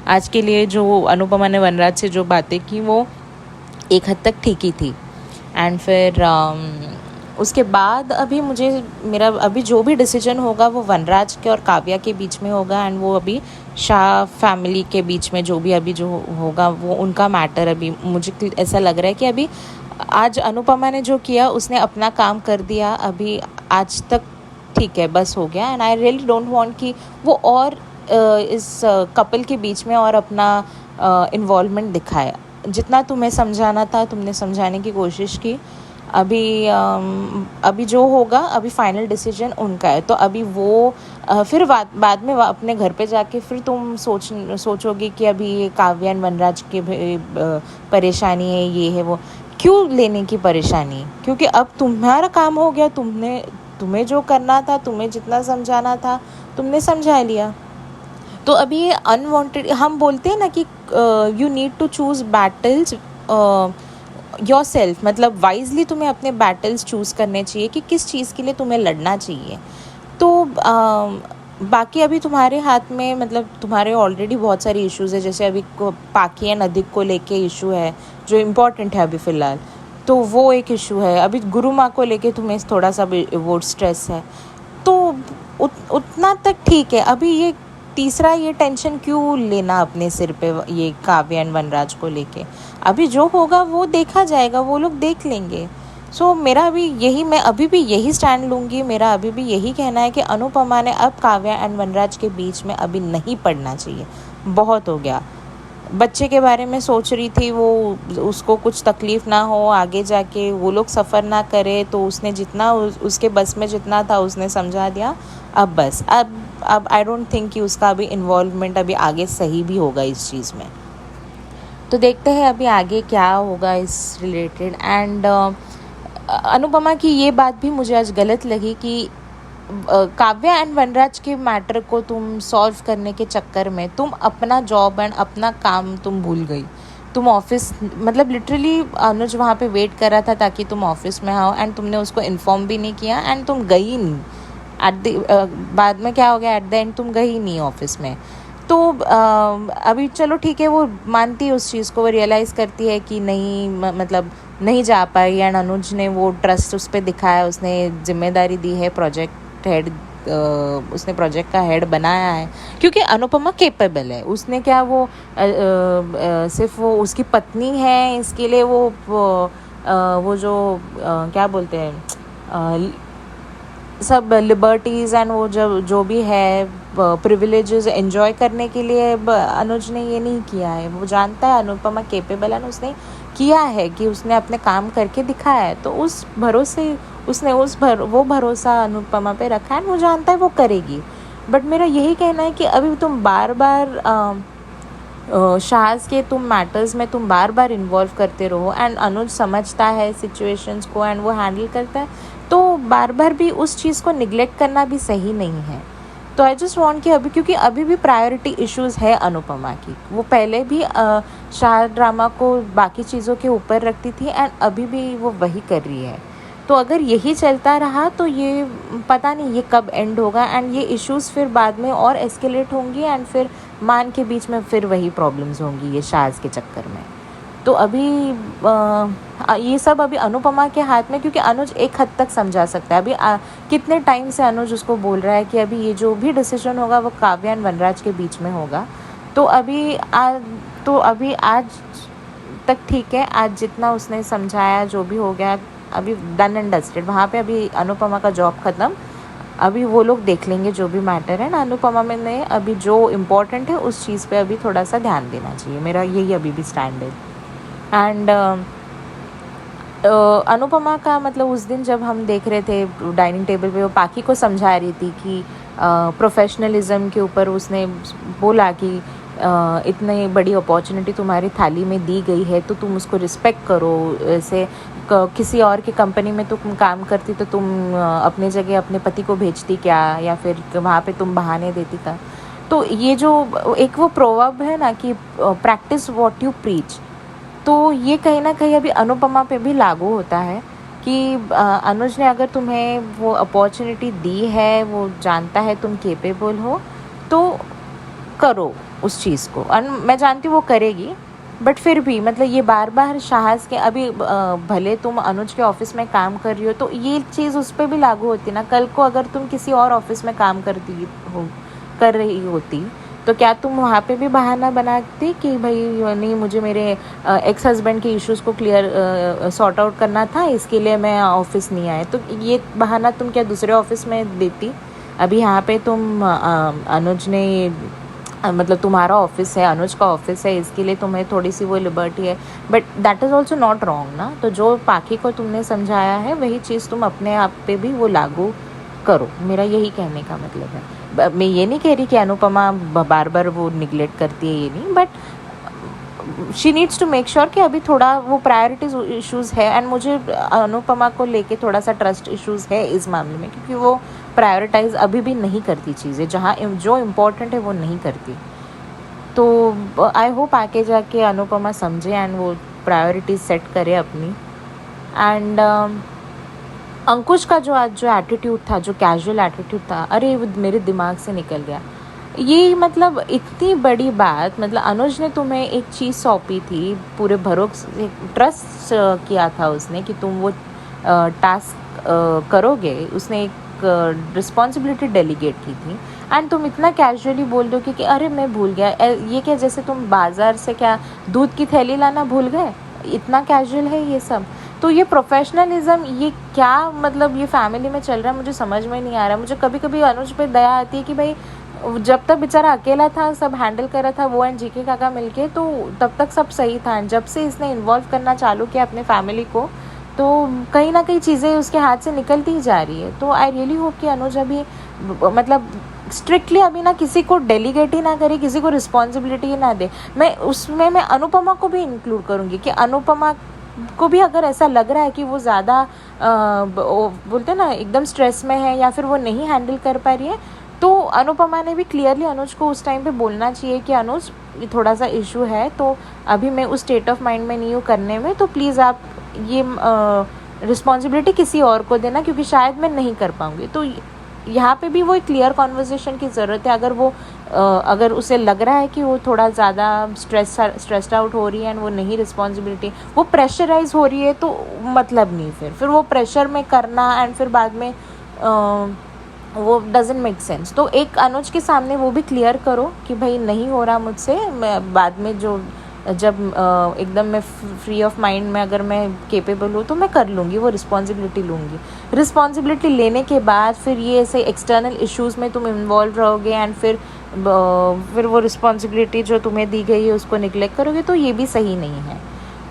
[SPEAKER 9] आज के लिए जो अनुपमा ने वनराज से जो बातें की वो एक हद तक ठीक ही थी। एंड फिर उसके बाद मेरा अभी जो भी डिसीजन होगा वो वनराज के और काव्या के बीच में होगा एंड वो अभी शाह फैमिली के बीच में जो होगा वो उनका मैटर। अभी मुझे ऐसा लग रहा है कि अभी आज अनुपमा ने जो किया उसने अपना काम कर दिया, अभी आज तक ठीक है, बस हो गया। And I really don't want कि वो और इस कपल के बीच में और अपना इन्वॉल्वमेंट दिखाए। जितना तुम्हें समझाना था तुमने समझाने की कोशिश की। अभी जो होगा अभी फाइनल डिसीजन उनका है। तो अभी वो फिर बाद में अपने घर पे जाके फिर तुम सोचोगी कि अभी काव्या एंड वनराज की परेशानी है, ये है वो। क्यों लेने की परेशानी? क्योंकि अब तुम्हारा काम हो गया, तुम्हें जो करना था, तुम्हें जितना समझाना था तुमने समझा लिया। तो अभी ये अनवांटेड, हम बोलते हैं ना कि you need to choose battles yourself, मतलब वाइजली तुम्हें अपने बैटल्स चूज़ करने चाहिए कि किस चीज़ के लिए तुम्हें लड़ना चाहिए। तो बाकी अभी तुम्हारे हाथ में, मतलब तुम्हारे ऑलरेडी बहुत सारी इश्यूज़ है, जैसे अभी पाकी एंड अधिक को लेके इशू है जो इम्पॉर्टेंट है अभी फ़िलहाल, तो वो एक इशू है। अभी गुरु माँ को लेके तुम्हें थोड़ा सा वो स्ट्रेस है, तो उतना तक ठीक है। अभी ये तीसरा ये टेंशन क्यों लेना अपने सिर पे, ये काव्या एंड वनराज को लेके? अभी जो होगा वो देखा जाएगा, वो लोग देख लेंगे। सो मैं अभी भी यही स्टैंड लूँगी। मेरा अभी भी यही कहना है कि अनुपमा ने अब काव्या एंड वनराज के बीच में अभी नहीं पड़ना चाहिए, बहुत हो गया। बच्चे के बारे में सोच रही थी वो, उसको कुछ तकलीफ़ ना हो आगे जाके, वो लोग सफ़र ना करे, तो उसने जितना उसके बस में जितना था उसने समझा दिया। अब बस अब आई डोंट थिंक कि उसका अभी इन्वॉल्वमेंट अभी आगे सही भी होगा इस चीज़ में। तो देखते हैं अभी आगे क्या होगा इस रिलेटेड। एंड अनुपमा की ये बात भी मुझे आज गलत लगी कि काव्या एंड वनराज के मैटर को तुम सॉल्व करने के चक्कर में तुम अपना जॉब एंड अपना काम तुम भूल गई। तुम ऑफिस, मतलब लिटरली अनुज वहाँ पे वेट कर रहा था ताकि तुम ऑफिस में आओ एंड तुमने उसको इन्फॉर्म भी नहीं किया एंड तुम गई नहीं। बाद में क्या हो गया, एट द एंड तुम गई नहीं ऑफिस में। तो अभी चलो ठीक है, वो मानती है उस चीज़ को, वो रियलाइज़ करती है कि नहीं मतलब नहीं जा पाई, एंड अनुज ने वो ट्रस्ट उस पर दिखाया, उसने जिम्मेदारी दी है, प्रोजेक्ट हेड उसने प्रोजेक्ट का हेड बनाया है, क्योंकि अनुपमा केपेबल है। उसने क्या वो सिर्फ वो उसकी पत्नी है इसके लिए वो जो क्या बोलते हैं सब लिबर्टीज़ एंड वो जो भी है प्रिविलेजेस एंजॉय करने के लिए अनुज ने ये नहीं किया है। वो जानता है अनुपमा केपेबल है, उसने किया है कि उसने अपने काम करके दिखाया है, तो उस भरोसे उसने वो भरोसा अनुपमा पे रखा है, वो जानता है वो करेगी। बट मेरा यही कहना है कि अभी तुम बार बार शाहज़ के तुम मैटर्स में तुम बार बार इन्वॉल्व करते रहो, एंड अनुज समझता है सिचुएशंस को एंड वो हैंडल करता है, तो बार बार भी उस चीज़ को निगलेक्ट करना भी सही नहीं है। तो आई जस्ट वांट कि अभी, क्योंकि अभी भी प्रायोरिटी इश्यूज़ है अनुपमा की, वो पहले भी शाह ड्रामा को बाकी चीज़ों के ऊपर रखती थी एंड अभी भी वो वही कर रही है। तो अगर यही चलता रहा तो ये पता नहीं ये कब एंड होगा, एंड ये इश्यूज़ फिर बाद में और एस्केलेट होंगी, एंड फिर मान के बीच में फिर वही प्रॉब्लम्स होंगी ये शाज़ के चक्कर में। तो अभी ये सब अभी अनुपमा के हाथ में, क्योंकि अनुज एक हद तक समझा सकता है। अभी कितने टाइम से अनुज उसको बोल रहा है कि अभी ये जो भी डिसीजन होगा वो काव्या एंड वनराज के बीच में होगा। तो अभी आज तक ठीक है, आज जितना उसने समझाया जो भी हो गया अभी डन एंड डस्टेड, वहाँ पे अभी अनुपमा का जॉब ख़त्म। अभी वो लोग देख लेंगे जो भी मैटर है ना अनुपमा में, ने अभी जो इम्पोर्टेंट है उस चीज़ पे अभी थोड़ा सा ध्यान देना चाहिए, मेरा यही अभी भी स्टैंड है। एंड अनुपमा का मतलब उस दिन जब हम देख रहे थे डाइनिंग टेबल पे, वो पाकी को समझा रही थी कि प्रोफेशनलिज्म के ऊपर उसने बोला कि इतनी बड़ी अपॉर्चुनिटी तुम्हारी थाली में दी गई है तो तुम उसको रिस्पेक्ट करो। ऐसे किसी और की कंपनी में तुम काम करती तो तुम अपने जगह अपने पति को भेजती क्या, या फिर वहाँ पे तुम बहाने देती का। तो ये जो एक वो प्रोवर्ब है ना कि प्रैक्टिस व्हाट यू प्रीच, तो ये कहीं ना कहीं अभी अनुपमा पे भी लागू होता है कि अनुज ने अगर तुम्हें वो अपॉर्चुनिटी दी है, वो जानता है तुम केपेबल हो, तो करो उस चीज़ को। और मैं जानती हूँ वो करेगी, बट फिर भी मतलब ये बार बार शाहज़ के अभी भले तुम अनुज के ऑफिस में काम कर रही हो तो ये चीज़ उस पर भी लागू होती ना। कल को अगर तुम किसी और ऑफिस में काम कर रही होती तो क्या तुम वहाँ पे भी बहाना बनाती कि भाई नहीं मुझे मेरे एक्स हस्बैंड के इश्यूज़ को क्लियर सॉर्ट आउट करना था, इसके लिए मैं ऑफिस नहीं आया। तो ये बहाना तुम क्या दूसरे ऑफिस में देती? अभी यहाँ पे तुम अनुज ने मतलब तुम्हारा ऑफिस है, अनुज का ऑफिस है, इसके लिए तुम्हें थोड़ी सी वो लिबर्टी है, but that is also not wrong ना। तो जो पाखी को तुमने समझाया है वही चीज़ तुम अपने आप पे भी वो लागू करो, मेरा यही कहने का मतलब है। मैं ये नहीं कह रही कि अनुपमा बार बार वो निगलेक्ट करती है, ये नहीं, but she needs to make sure कि अभी थोड़ा वो प्रायोरिटीज इश्यूज़ है। एंड मुझे अनुपमा को लेके थोड़ा सा ट्रस्ट इश्यूज़ है इस मामले में, क्योंकि वो प्रायोरिटाइज अभी भी नहीं करती चीज़ें, जहाँ जो इम्पोर्टेंट है वो नहीं करती। तो आई होप आके जाके अनुपमा समझे एंड वो प्रायोरिटीज सेट करे अपनी। एंड अंकुश का जो आज जो एटीट्यूड था, जो कैजुअल एटीट्यूड था, अरे वो मेरे दिमाग से निकल गया। ये मतलब इतनी बड़ी बात, मतलब अनुज ने तुम्हें एक चीज़ सौंपी थी, पूरे भरोसे ट्रस्ट किया था उसने कि तुम वो टास्क करोगे, उसने एक रिस्पॉन्सिबिलिटी डेलीगेट की थी, एंड तुम इतना कैजुअली बोल दो कि अरे मैं भूल गया। ये क्या जैसे तुम बाज़ार से क्या दूध की थैली लाना भूल गए, इतना कैजुअल है ये सब। तो ये प्रोफेशनलिज्म ये क्या मतलब ये फैमिली में चल रहा है, मुझे समझ में नहीं आ रहा। मुझे कभी कभी अनुज पे दया आती है कि भाई जब तक बेचारा अकेला था, सब हैंडल कर रहा था वो एंड जीके काका मिलके, तो तब तक सब सही था। जब से इसने इन्वॉल्व करना चालू किया अपने फैमिली को, तो कहीं ना कहीं चीज़ें उसके हाथ से निकलती ही जा रही है। तो आई रियली होप कि अनुज अभी मतलब स्ट्रिक्टली अभी ना किसी को डेलीगेट ही ना करे, किसी को रिस्पॉन्सिबिलिटी ही ना दे। मैं उसमें मैं अनुपमा को भी इंक्लूड करूँगी कि अनुपमा को भी अगर ऐसा लग रहा है कि वो ज़्यादा बोलते हैं ना एकदम स्ट्रेस में है या फिर वो नहीं हैंडल कर पा रही है, तो अनुपमा ने भी क्लियरली अनुज को उस टाइम पे बोलना चाहिए कि अनुज ये थोड़ा सा इशू है, तो अभी मैं उस स्टेट ऑफ माइंड में नहीं हूँ करने में, तो प्लीज़ आप ये रिस्पॉन्सिबिलिटी किसी और को देना, क्योंकि शायद मैं नहीं कर पाऊँगी। तो यहाँ पे भी वो एक क्लियर कॉन्वर्जेसन की ज़रूरत है। अगर वो अगर उसे लग रहा है कि वो थोड़ा ज़्यादा स्ट्रेस्ड आउट हो रही है एंड वो नहीं रिस्पॉन्सिबिलिटी, वो प्रेशराइज हो रही है, तो मतलब नहीं, फिर वो प्रेशर में करना एंड फिर बाद में वो डजेंट मेक सेंस। तो एक अनुज के सामने वो भी क्लियर करो कि भाई नहीं हो रहा मुझसे, मैं बाद में जब एकदम मैं फ्री ऑफ माइंड में अगर मैं केपेबल हूँ तो मैं कर लूँगी, वो रिस्पॉन्सिबिलिटी लूँगी। रिस्पॉन्सिबिलिटी लेने के बाद फिर ये ऐसे एक्सटर्नल इश्यूज़ में तुम इन्वॉल्व रहोगे एंड फिर वो रिस्पॉन्सिबिलिटी जो तुम्हें दी गई है उसको निगलेक्ट करोगे, तो ये भी सही नहीं है।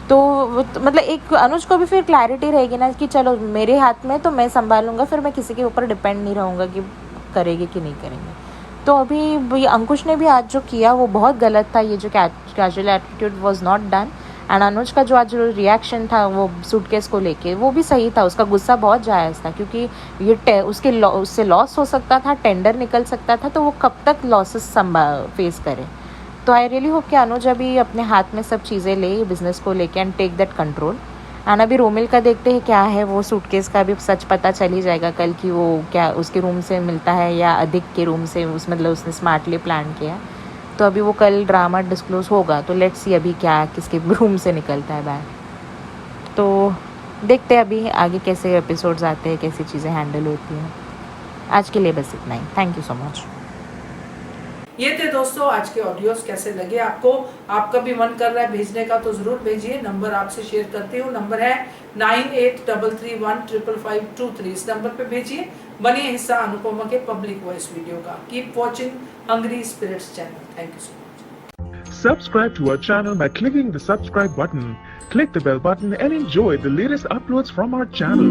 [SPEAKER 9] तो मतलब एक अनुज को भी फिर क्लैरिटी रहेगी ना कि चलो मेरे हाथ में, तो मैं संभालूंगा, फिर मैं किसी के ऊपर डिपेंड नहीं रहूँगा कि करेंगे कि नहीं करेंगे। तो अभी अंकुश ने भी आज जो किया वो बहुत गलत था, ये जो casual attitude was not done. And Anuj का जो आज जो रिएक्शन था वो सूटकेस को लेके, वो भी सही था, उसका गुस्सा बहुत जायज़ था, क्योंकि ये उससे लॉस हो सकता था, टेंडर निकल सकता था, तो वो कब तक लॉसेस फेस करे। तो आई रियली होप कि अनुज अभी अपने हाथ में सब चीज़ें ले बिज़नेस को लेके and take that control. And अभी रोमिल का देखते हैं क्या है, वो सूटकेस का भी सच पता चल ही जाएगा कल कि वो क्या उसके रूम से मिलता है या अधिक के रूम से, मतलब उसने स्मार्टली प्लान किया। तो अभी वो कल ड्रामा डिस्क्लोज होगा, तो लेट्स सी अभी क्या किसके रूम से निकलता है बैग। तो देखते हैं अभी आगे कैसे एपिसोड्स आते हैं, कैसी चीज़ें हैंडल होती हैं। आज के लिए बस इतना ही, थैंक यू सो मच।
[SPEAKER 1] ये थे दोस्तों आज के ऑडियोज, कैसे लगे आपको? आपका भी मन कर रहा है भेजने का तो जरूर भेजिए। नंबर आपसे शेयर करती हूँ, नंबर है 9833155523। इस नंबर पे भेजिए। बनिए हिस्सा अनुपमा के पब्लिक वॉइस वीडियो का। Keep watching Hungry Spirits channel. Thank you so much.
[SPEAKER 10] Subscribe to our channel by clicking the subscribe button. Click the bell button and enjoy the latest uploads from our channel.